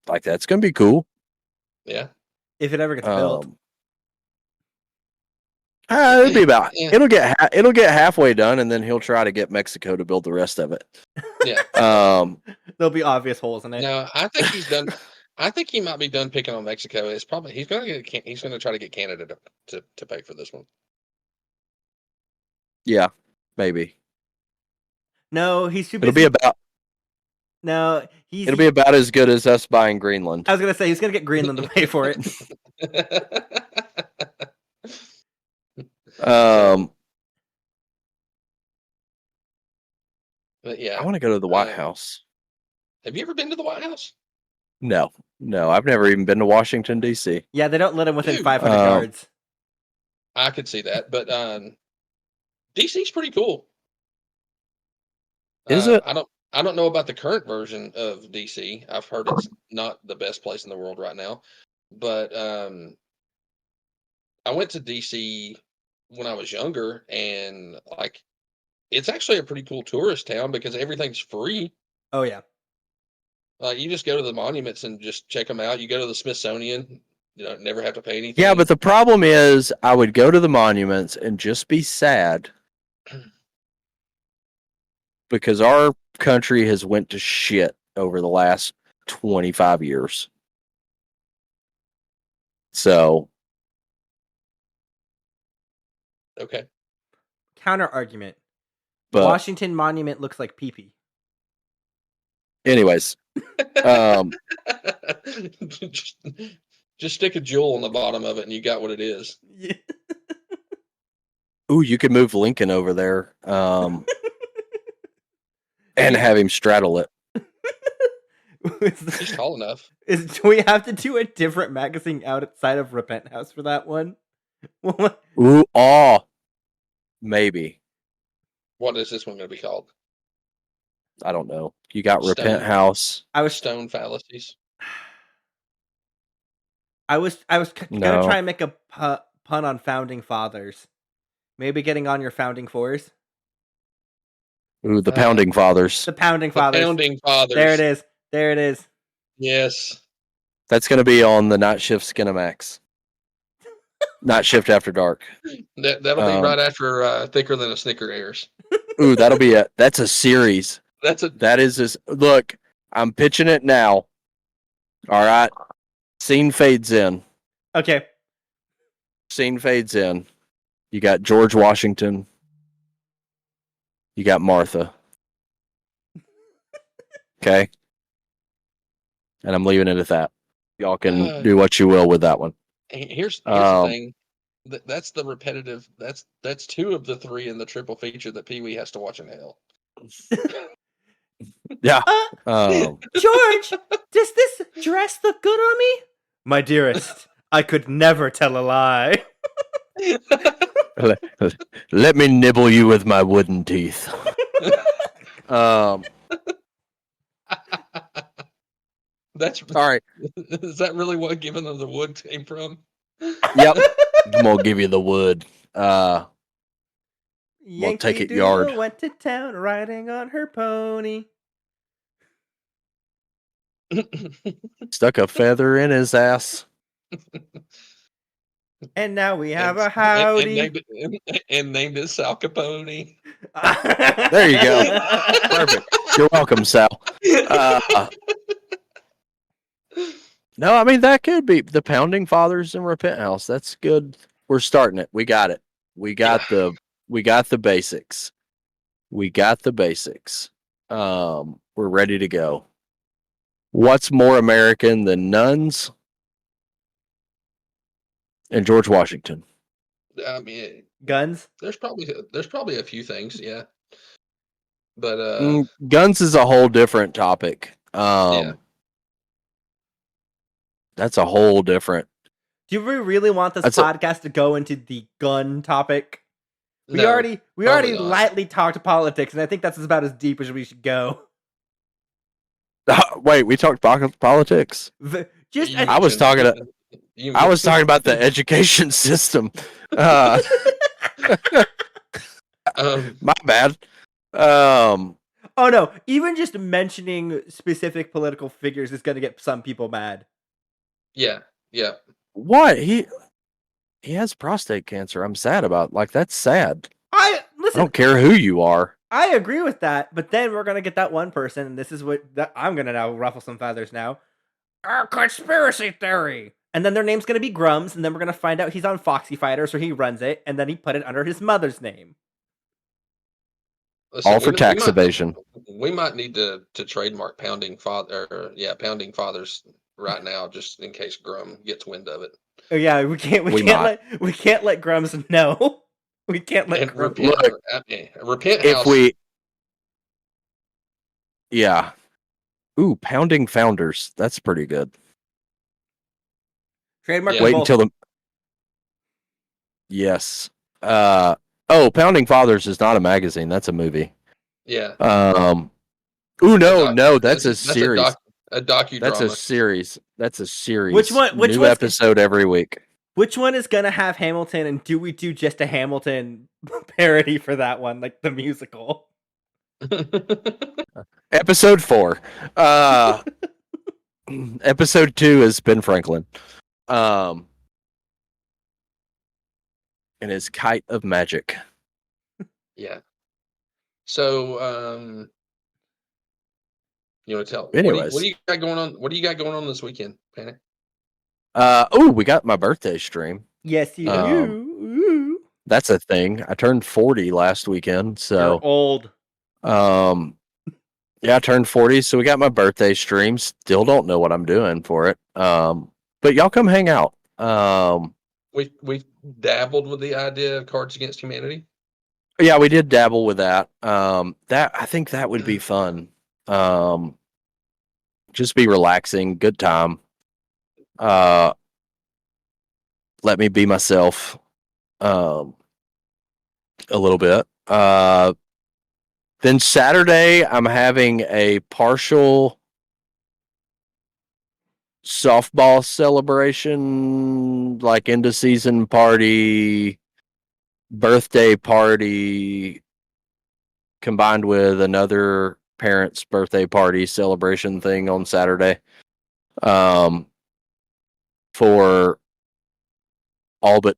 Like that's gonna be cool. Yeah. If it ever gets built. It'll be about Yeah. it'll get halfway done, and then he'll try to get Mexico to build the rest of it. Yeah. There'll be obvious holes in it. No, I think he's done. I think he might be done picking on Mexico. It's probably he's going to try to get Canada to pay for this one. Yeah, maybe. No, he's too busy. It'll be about as good as us buying Greenland. I was gonna say he's gonna get Greenland to pay for it. But yeah, I want to go to the White House. Have you ever been to the White House? No, I've never even been to Washington D.C. Yeah, they don't let him within 500 Oh. yards. I could see that, but DC's pretty cool. Is it? I don't know about the current version of DC. I've heard it's not the best place in the world right now, but I went to DC when I was younger, and like it's actually a pretty cool tourist town because everything's free. Oh yeah. You just go to the monuments and just check them out. You go to the Smithsonian, never have to pay anything. Yeah, but the problem is I would go to the monuments and just be sad because our country has went to shit over the last 25 years. So, okay. Counter argument. But Washington Monument looks like pee-pee. Anyways, just stick a jewel on the bottom of it, and you got what it is. Yeah. Ooh, you could move Lincoln over there, and have him straddle it. He's tall enough. Do we have to do a different magazine outside of Repent House for that one? Ooh, maybe. What is this one going to be called? I don't know. You got Repent House. Stone fallacies. I was gonna try and make a pun on founding fathers. Maybe getting on your founding fours. Ooh, the Pounding Fathers. The Pounding Fathers. Pounding Fathers. There it is. Yes. That's going to be on the Night Shift Skinamax. Night Shift After Dark. That'll be right after Thicker Than a Snicker airs. Ooh, that'll be it. That's a series. Look, I'm pitching it now. All right. Scene fades in. Okay. Scene fades in. You got George Washington. You got Martha. Okay. And I'm leaving it at that. Y'all can do what you will with that one. Here's the thing. That's the repetitive. That's two of the three in the triple feature that Pee Wee has to watch in hell. Yeah. George, does this dress look good on me? My dearest, I could never tell a lie. Let me nibble you with my wooden teeth. That's all right. Is that really what giving them the wood came from? Yep. I'm gonna give you the wood. We'll take it yard. Went to town riding on her pony. Stuck a feather in his ass. And now we have a howdy. And named it Sal Capone. There you go. Perfect. You're welcome, Sal. No, I mean that could be the Pounding Fathers and Repent House. That's good. We're starting it. We got it. We got the basics. We got the basics. We're ready to go. What's more American than nuns and George Washington? I mean, guns. There's probably a few things. Yeah. But guns is a whole different topic. yeah. That's a whole different. Do we really want this podcast to go into the gun topic? We already lightly talked politics, and I think that's about as deep as we should go. Wait, we talked politics. I was talking about the education system. My bad. Oh no! Even just mentioning specific political figures is going to get some people mad. Yeah. What? He has prostate cancer. I'm sad about. That's sad. I don't care who you are. I agree with that, but then we're gonna get that one person, and this is I'm gonna now ruffle some feathers now. Our conspiracy theory, and then their name's gonna be Grums, and then we're gonna find out he's on Foxy Fighters, or he runs it, and then he put it under his mother's name. Listen, all for tax evasion. We might need to trademark Pounding Fathers right now, just in case Grum gets wind of it. Oh yeah, we can't let Grums know. We can't let Grums repent. Yeah. Ooh, Pounding Founders. That's pretty good. Trademark. Wait until the. Yes. Pounding Fathers is not a magazine. That's a movie. Yeah. No, that's a series. A docudrama. That's a series. Which one? Which new episode every week. Which one is gonna have Hamilton, and do we do just a Hamilton parody for that one, like the musical? Episode 4. Episode 2 is Ben Franklin. And his kite of magic. Yeah. So, you want to tell? Anyways, what do you got going on? What do you got going on this weekend, Panic? We got my birthday stream. Yes, you do. That's a thing. I turned 40 last weekend, so you're old. Yeah, I turned 40, so we got my birthday stream. Still don't know what I'm doing for it. But y'all come hang out. We dabbled with the idea of Cards Against Humanity. Yeah, we did dabble with that. I think that would be fun. Just be relaxing, good time. Let me be myself a little bit. Then Saturday, I'm having a partial softball celebration, like end of season party, birthday party, combined with another parent's birthday party celebration thing on Saturday. For all but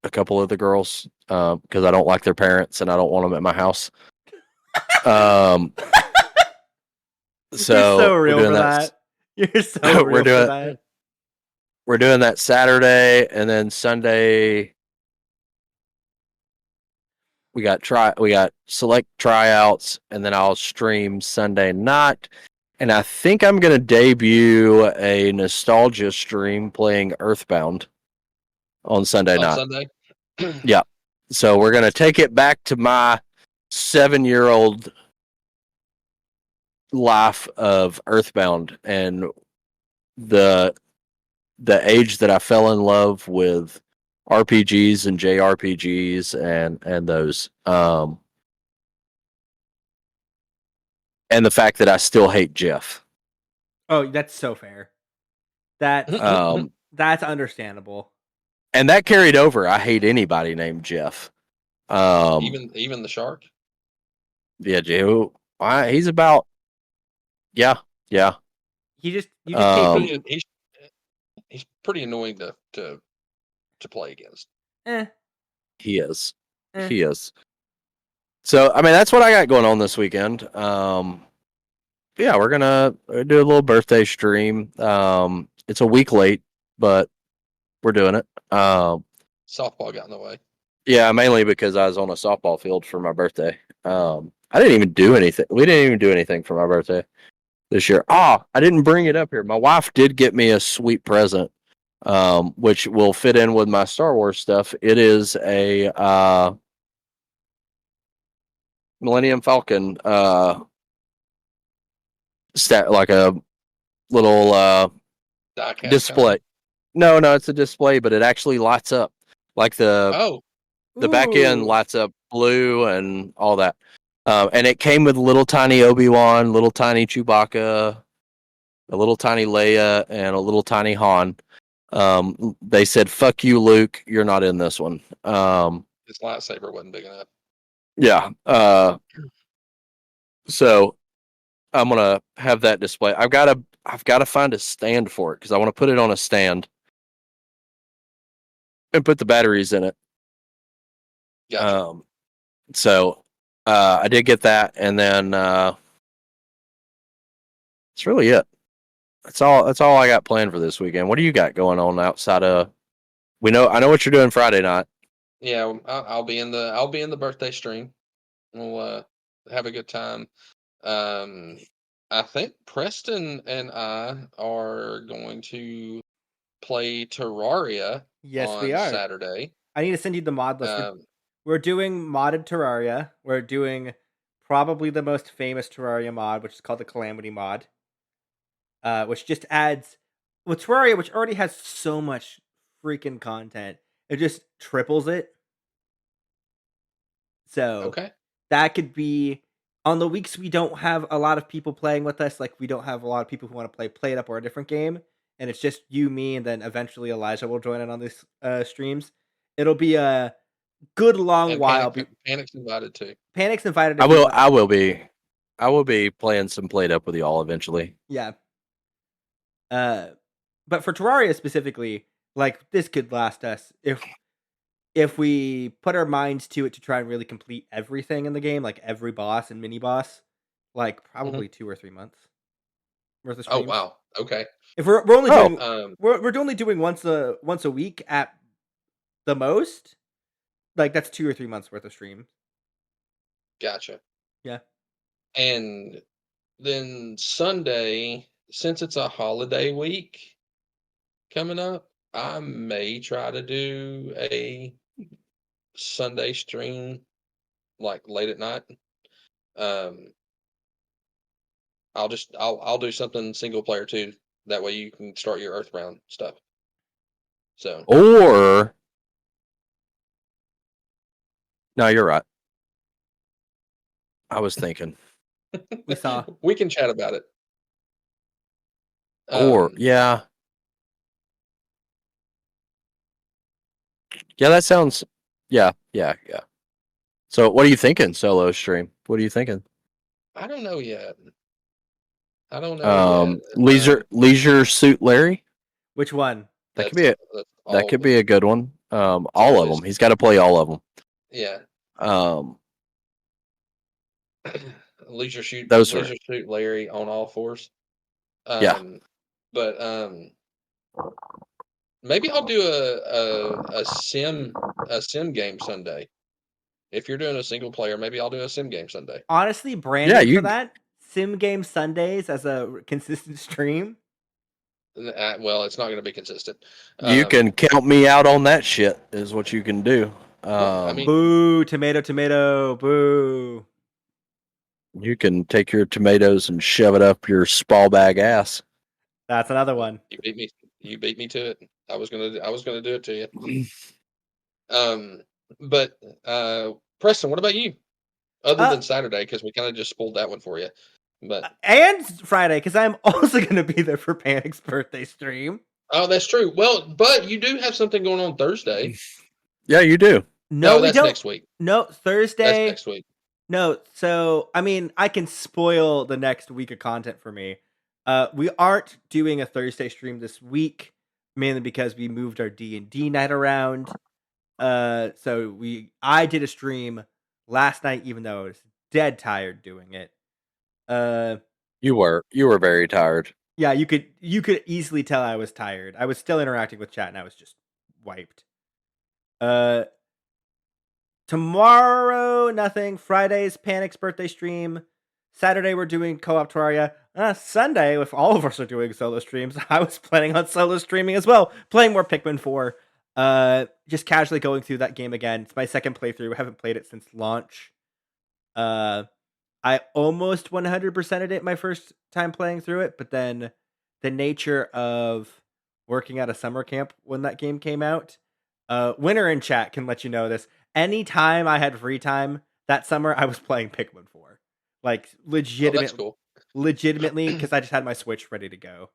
a couple of the girls, because I don't like their parents and I don't want them at my house. So you're so real for that. You're so real for that. We're doing that Saturday, and then Sunday we got select tryouts, and then I'll stream Sunday night. And I think I'm going to debut a nostalgia stream playing Earthbound on Sunday night. Sunday? Yeah. So we're going to take it back to my 7-year-old life of Earthbound and the age that I fell in love with RPGs and JRPGs and those. And the fact that I still hate Jeff. Oh, that's so fair. That's understandable. And that carried over. I hate anybody named Jeff. Even the shark? Yeah, Joe. He's about. Yeah. He's pretty annoying to play against. He is. He is. So, I mean, that's what I got going on this weekend. Yeah, we're gonna do a little birthday stream. It's a week late, but we're doing it. Softball got in the way. Yeah, mainly because I was on a softball field for my birthday. I didn't even do anything. We didn't even do anything for my birthday this year. I didn't bring it up here. My wife did get me a sweet present, which will fit in with my Star Wars stuff. It is a Millennium Falcon like a little Die-cast display. kind. No, it's a display, but it actually lights up. Like the back end Ooh. lights up blue and all that. And it came with little tiny Obi-Wan, little tiny Chewbacca, a little tiny Leia, and a little tiny Han. They said, "Fuck you, Luke. You're not in this one." His lightsaber wasn't big enough. Yeah. So I'm gonna have that display. I've got to find a stand for it because I want to put it on a stand and put the batteries in it. Gotcha. So I did get that, and then that's really it. That's all I got planned for this weekend. What do you got going on outside of? I know what you're doing Friday night. Yeah, I'll be in the birthday stream. We'll have a good time. I think Preston and I are going to play Terraria Yes, on we are. Saturday. I need to send you the mod list. Um, We're doing modded Terraria. We're doing probably the most famous Terraria mod, which is called the Calamity mod, which just adds Terraria, which already has so much freaking content. It just triples it. So okay. that could be on the weeks we don't have a lot of people playing with us, like we don't have a lot of people who want to play it up or a different game, and it's just you, me, and then eventually Elijah will join in on these streams. It'll be a good long And while. Panic's invited too. Panic's invited. I will be playing some Played Up with y'all eventually. Yeah. But for Terraria specifically, like this could last us if we put our minds to it to try and really complete everything in the game, like every boss and mini boss, like probably 2 or 3 months worth of Oh streams. wow. Okay. If we're only doing we're only doing once a week at the most, like that's 2 or 3 months worth of stream. Gotcha. Yeah. And then Sunday, since it's a holiday week coming up, I may try to do a Sunday stream like late at night. I'll do something single player too. That way you can start your Earthbound stuff. So Or no, you're right. I was thinking. We saw. We can chat about it. Or yeah. Yeah, that sounds yeah. So what are you thinking, solo stream? What are you thinking? I don't know yet. Leisure Suit Larry? Which one? That could be a good one. All of them. He's got to play all of them. Yeah. Leisure Suit Larry on all fours. Yeah. But maybe I'll do a sim game Sunday. If you're doing a single player, maybe I'll do a sim game Sunday. Honestly, branding for that sim game Sundays as a consistent stream. Well, it's not going to be consistent. You can count me out on that shit. Is what you can do. Boo! Tomato! Boo! You can take your tomatoes and shove it up your Spall bag ass. That's another one. You beat me to it. I was gonna do it to you. But Preston, what about you? Other than Saturday, because we kind of just spoiled that one for you. But and Friday, because I'm also gonna be there for Panic's birthday stream. Oh, that's true. Well, but you do have something going on Thursday. Yeah, you do. No, that's next week. No, Thursday. That's next week. No, so I mean, I can spoil the next week of content for me. We aren't doing a Thursday stream this week, mainly because we moved our D&D night around. So I did a stream last night, even though I was dead tired doing it. You were very tired. Yeah, you could easily tell I was tired. I was still interacting with chat, and I was just wiped. Tomorrow, nothing. Friday's Panic's birthday stream. Saturday, we're doing co-op Terraria. Sunday, if all of us are doing solo streams, I was planning on solo streaming as well. Playing more Pikmin 4. Just casually going through that game again. It's my second playthrough. I haven't played it since launch. I almost 100%ed it my first time playing through it, but then the nature of working at a summer camp when that game came out, Winter in chat can let you know this. Anytime I had free time that summer, I was playing Pikmin 4. Like, Oh, that's cool. legitimately, because I just had my Switch ready to go.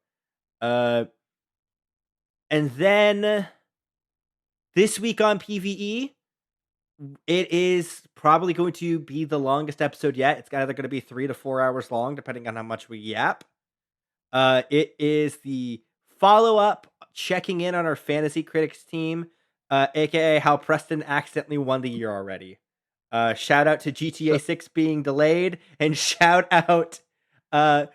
And then this week on PvE, it is probably going to be the longest episode yet. It's either going to be 3 to 4 hours long, depending on how much we yap. It is the follow-up, checking in on our Fantasy Critics team, aka how Preston accidentally won the year already. Shout out to GTA 6 being delayed, and shout out to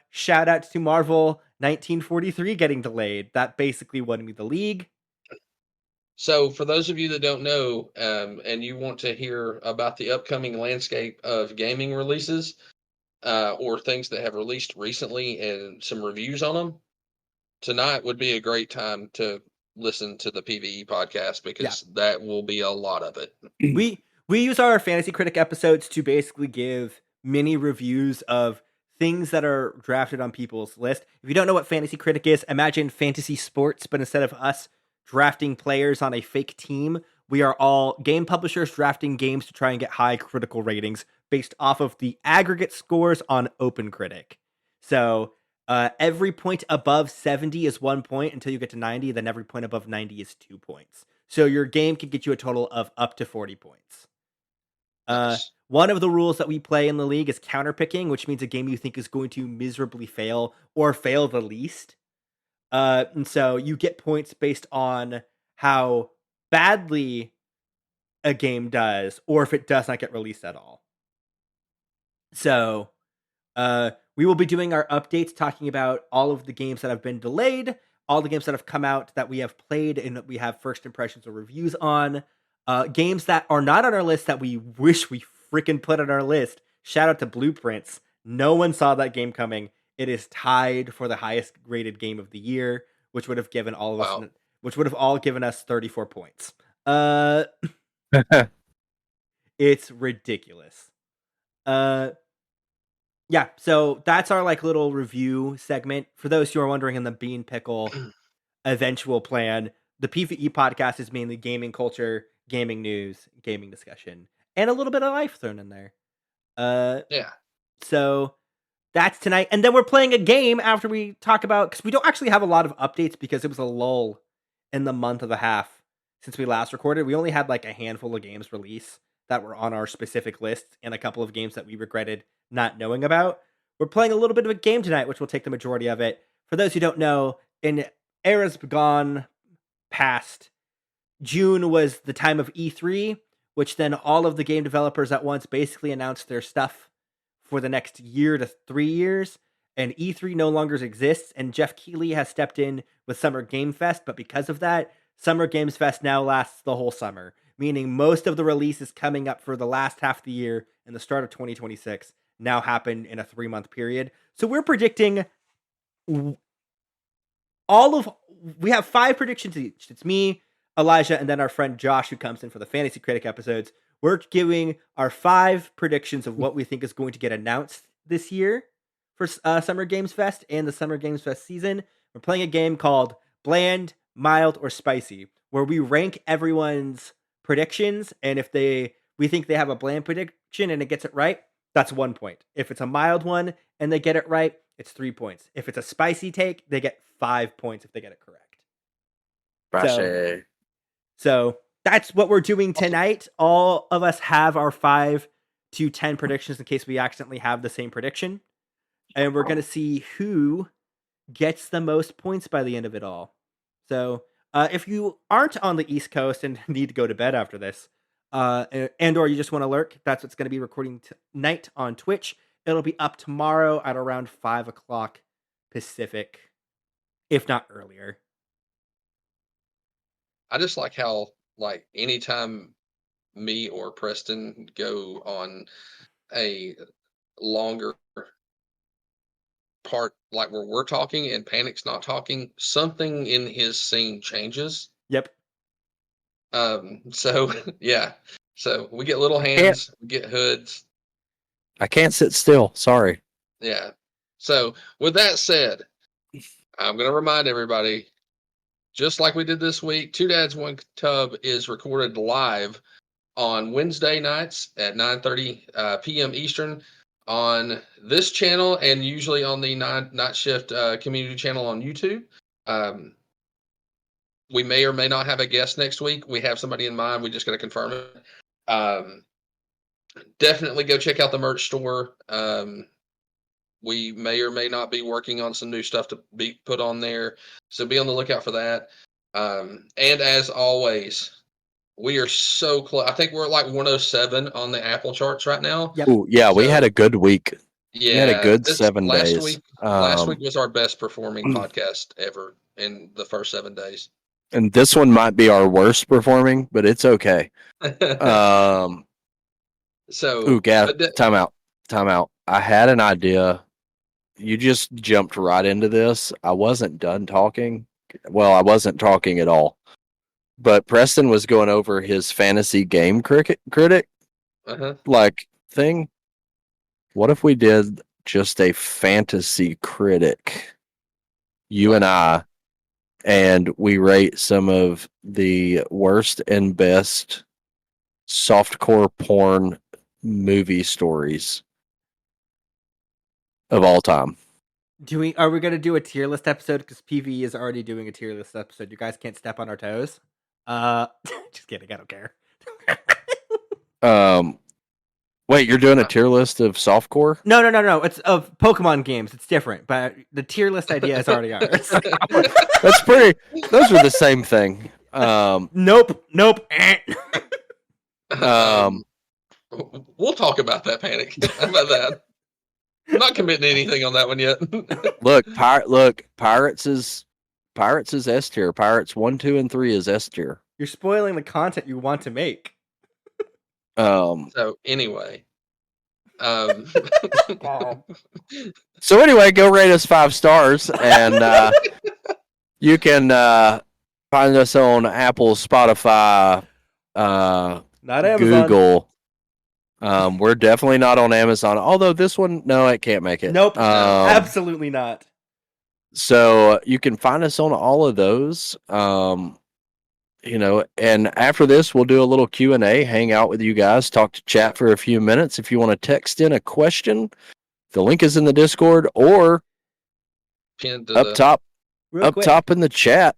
Marvel 1943 getting delayed. That basically won me the league. So, for those of you that don't know, and you want to hear about the upcoming landscape of gaming releases, or things that have released recently and some reviews on them, tonight would be a great time to listen to the PvE podcast, because that will be a lot of it. We use our Fantasy Critic episodes to basically give mini reviews of things that are drafted on people's list. If you don't know what Fantasy Critic is, imagine fantasy sports, but instead of us drafting players on a fake team, we are all game publishers drafting games to try and get high critical ratings based off of the aggregate scores on OpenCritic. So every point above 70 is 1 point until you get to 90, then every point above 90 is 2 points. So your game can get you a total of up to 40 points. Nice. One of the rules that we play in the league is counterpicking, which means a game you think is going to miserably fail or fail the least. And so you get points based on how badly a game does, or if it does not get released at all. So we will be doing our updates, talking about all of the games that have been delayed, all the games that have come out that we have played and that we have first impressions or reviews on. Games that are not on our list that we wish we freaking put on our list. Shout out to Blueprints. No one saw that game coming. It is tied for the highest rated game of the year, which would have given all of us, which would have all given us 34 points. It's ridiculous. Yeah, so that's our like little review segment. For those who are wondering, in the Bean Pickle eventual plan, the PvE podcast is mainly gaming culture, gaming news, gaming discussion, and a little bit of life thrown in there. Yeah. So that's tonight. And then we're playing a game after we talk about, because we don't actually have a lot of updates because it was a lull in the month of a half since we last recorded. We only had like a handful of games release that were on our specific list and a couple of games that we regretted not knowing about. We're playing a little bit of a game tonight, which will take the majority of it. For those who don't know, in eras gone past, June was the time of E3, which then all of the game developers at once basically announced their stuff for the next year to 3 years, and E3 no longer exists, and Jeff Keighley has stepped in with Summer Game Fest, but because of that, Summer Games Fest now lasts the whole summer, meaning most of the releases coming up for the last half of the year and the start of 2026 now happen in a 3-month period. So we're predicting we have 5 predictions each. It's me, Elijah, and then our friend Josh, who comes in for the Fantasy Critic episodes. We're giving our 5 predictions of what we think is going to get announced this year for Summer Games Fest and the Summer Games Fest season. We're playing a game called Bland, Mild, or Spicy, where we rank everyone's predictions, and if we think they have a bland prediction and it gets it right, that's 1 point. If it's a mild one and they get it right, it's 3 points. If it's a spicy take, they get 5 points if they get it correct. So that's what we're doing tonight. All of us have our 5 to 10 predictions in case we accidentally have the same prediction. And we're going to see who gets the most points by the end of it all. So if you aren't on the East Coast and need to go to bed after this, and or you just want to lurk, that's what's going to be recording tonight on Twitch. It'll be up tomorrow at around 5 o'clock Pacific, if not earlier. I just like how, like, anytime me or Preston go on a longer part, like where we're talking and Panic's not talking, something in his scene changes. Yep. So yeah. So we get little hands, we get hoods. I can't sit still. Sorry. Yeah. So with that said, I'm going to remind everybody, just like we did this week, Two Dads, One Tub is recorded live on Wednesday nights at 9:30 p.m. Eastern on this channel, and usually on the Night Shift community channel on YouTube. We may or may not have a guest next week. We have somebody in mind. We just got to confirm it. Definitely go check out the merch store. We may or may not be working on some new stuff to be put on there, so be on the lookout for that. And as always, we are so close. I think we're at like 107 on the Apple charts right now. Yep. Ooh, yeah, we So- had a good week. Yeah, We had a good 7 last days. Last week was our best performing podcast ever in the first 7 days. And this one might be our worst performing, but it's okay. Um, So, ooh, but time out. I had an idea. You just jumped right into this. I wasn't done talking. Well, I wasn't talking at all. But Preston was going over his fantasy game critic like thing. What if we did just a fantasy critic? You and I, and we rate some of the worst and best softcore porn movie stories of all time. Are we gonna do a tier list episode? Because PV is already doing a tier list episode. You guys can't step on our toes. Just kidding. I don't care. Wait, you're doing a tier list of softcore? No. It's of Pokemon games. It's different, but the tier list idea is already ours. That's pretty. Those are the same thing. Nope. We'll talk about that, Panic. How about that? I'm not committing anything on that one yet. Pirates is S tier. Pirates 1, 2, and 3 is S tier. You're spoiling the content you want to make. So anyway, So anyway, go rate us 5 stars, and you can find us on Apple, Spotify, Not Amazon. Google. We're definitely not on Amazon. Although this one, no, it can't make it. Nope. Absolutely not. So you can find us on all of those. And after this, we'll do a little Q&A, hang out with you guys, talk to chat for a few minutes. If you want to text in a question, the link is in the Discord or up top in the chat.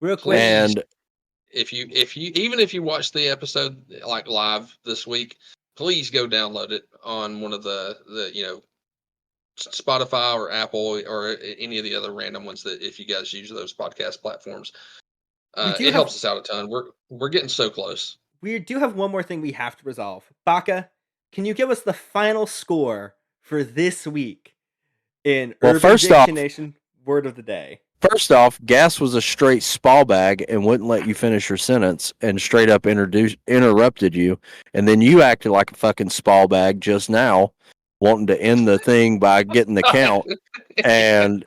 Real quick. And if you watch the episode like live this week, please go download it on one of the Spotify or Apple or any of the other random ones that if you guys use those podcast platforms. It helps us out a ton. We're getting so close. We do have one more thing we have to resolve. Baka, can you give us the final score for this week in Urban Dictionation Word of the Day? First off, Gas was a straight Spall bag and wouldn't let you finish your sentence and straight up interrupted you. And then you acted like a fucking Spall bag just now, wanting to end the thing by getting the count. And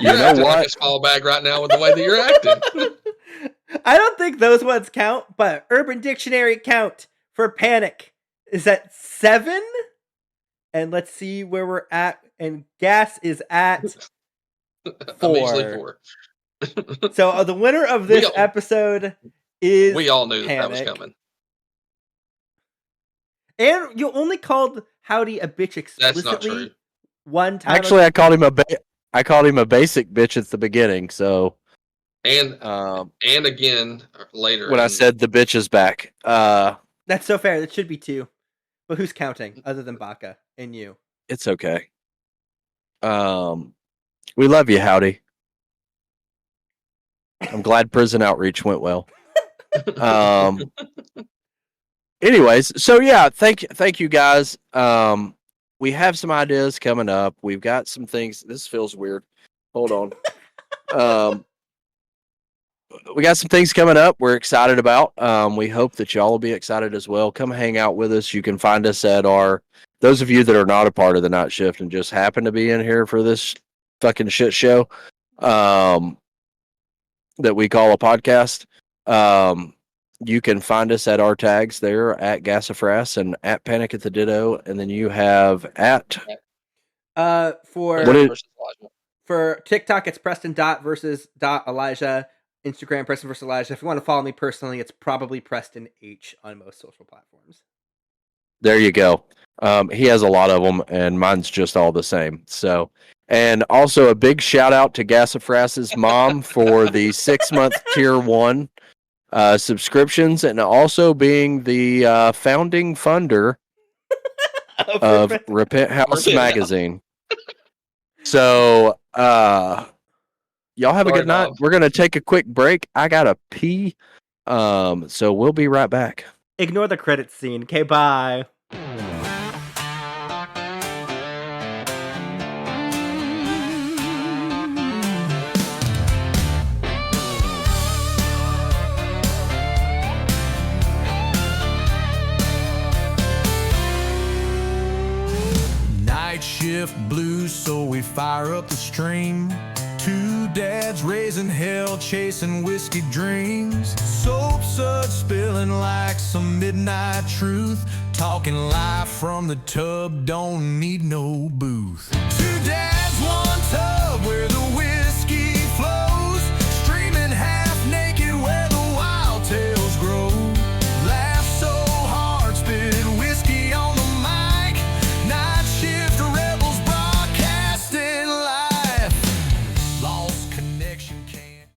you know what? Like a Spall bag right now with the way that you're acting. I don't think those ones count, but Urban Dictionary count for Panic is at 7. And let's see where we're at. And Gas is at 4. So the winner of this episode is we all knew Panic. that was coming. And you only called Howdy a bitch explicitly. That's not true. One time. Actually, I called him a basic bitch at the beginning. So and again later when I said the bitch is back. That's so fair. That should be 2. But who's counting other than Baka and you? It's okay. We love you, Howdy. I'm glad prison outreach went well. Anyways, so yeah, thank you guys. We have some ideas coming up. We've got some things. This feels weird. Hold on. We got some things coming up we're excited about. We hope that y'all will be excited as well. Come hang out with us. You can find us at those of you that are not a part of the Night Shift and just happen to be in here for this fucking shit show that we call a podcast. you can find us at our tags there at Gasafras and at Panic at the Ditto, and then you have at For What is- versus Elijah. for TikTok, it's Preston.versus.Elijah. Instagram, Preston vs. Elijah. If you want to follow me personally, it's probably Preston H on most social platforms. There you go. He has a lot of them, and mine's just all the same. So, and also a big shout out to Gasafras's mom for the 6-month tier 1 subscriptions, and also being the founding funder of Repent House magazine. So, y'all have a Sorry, good night. Bob. We're gonna take a quick break. I gotta pee. So we'll be right back. Ignore the credits scene. Okay, bye. Night shift blues, so we fire up the stream. 2 dads raising hell, chasing whiskey dreams. Soap suds spilling like some midnight truth. Talking live from the tub, don't need no booth.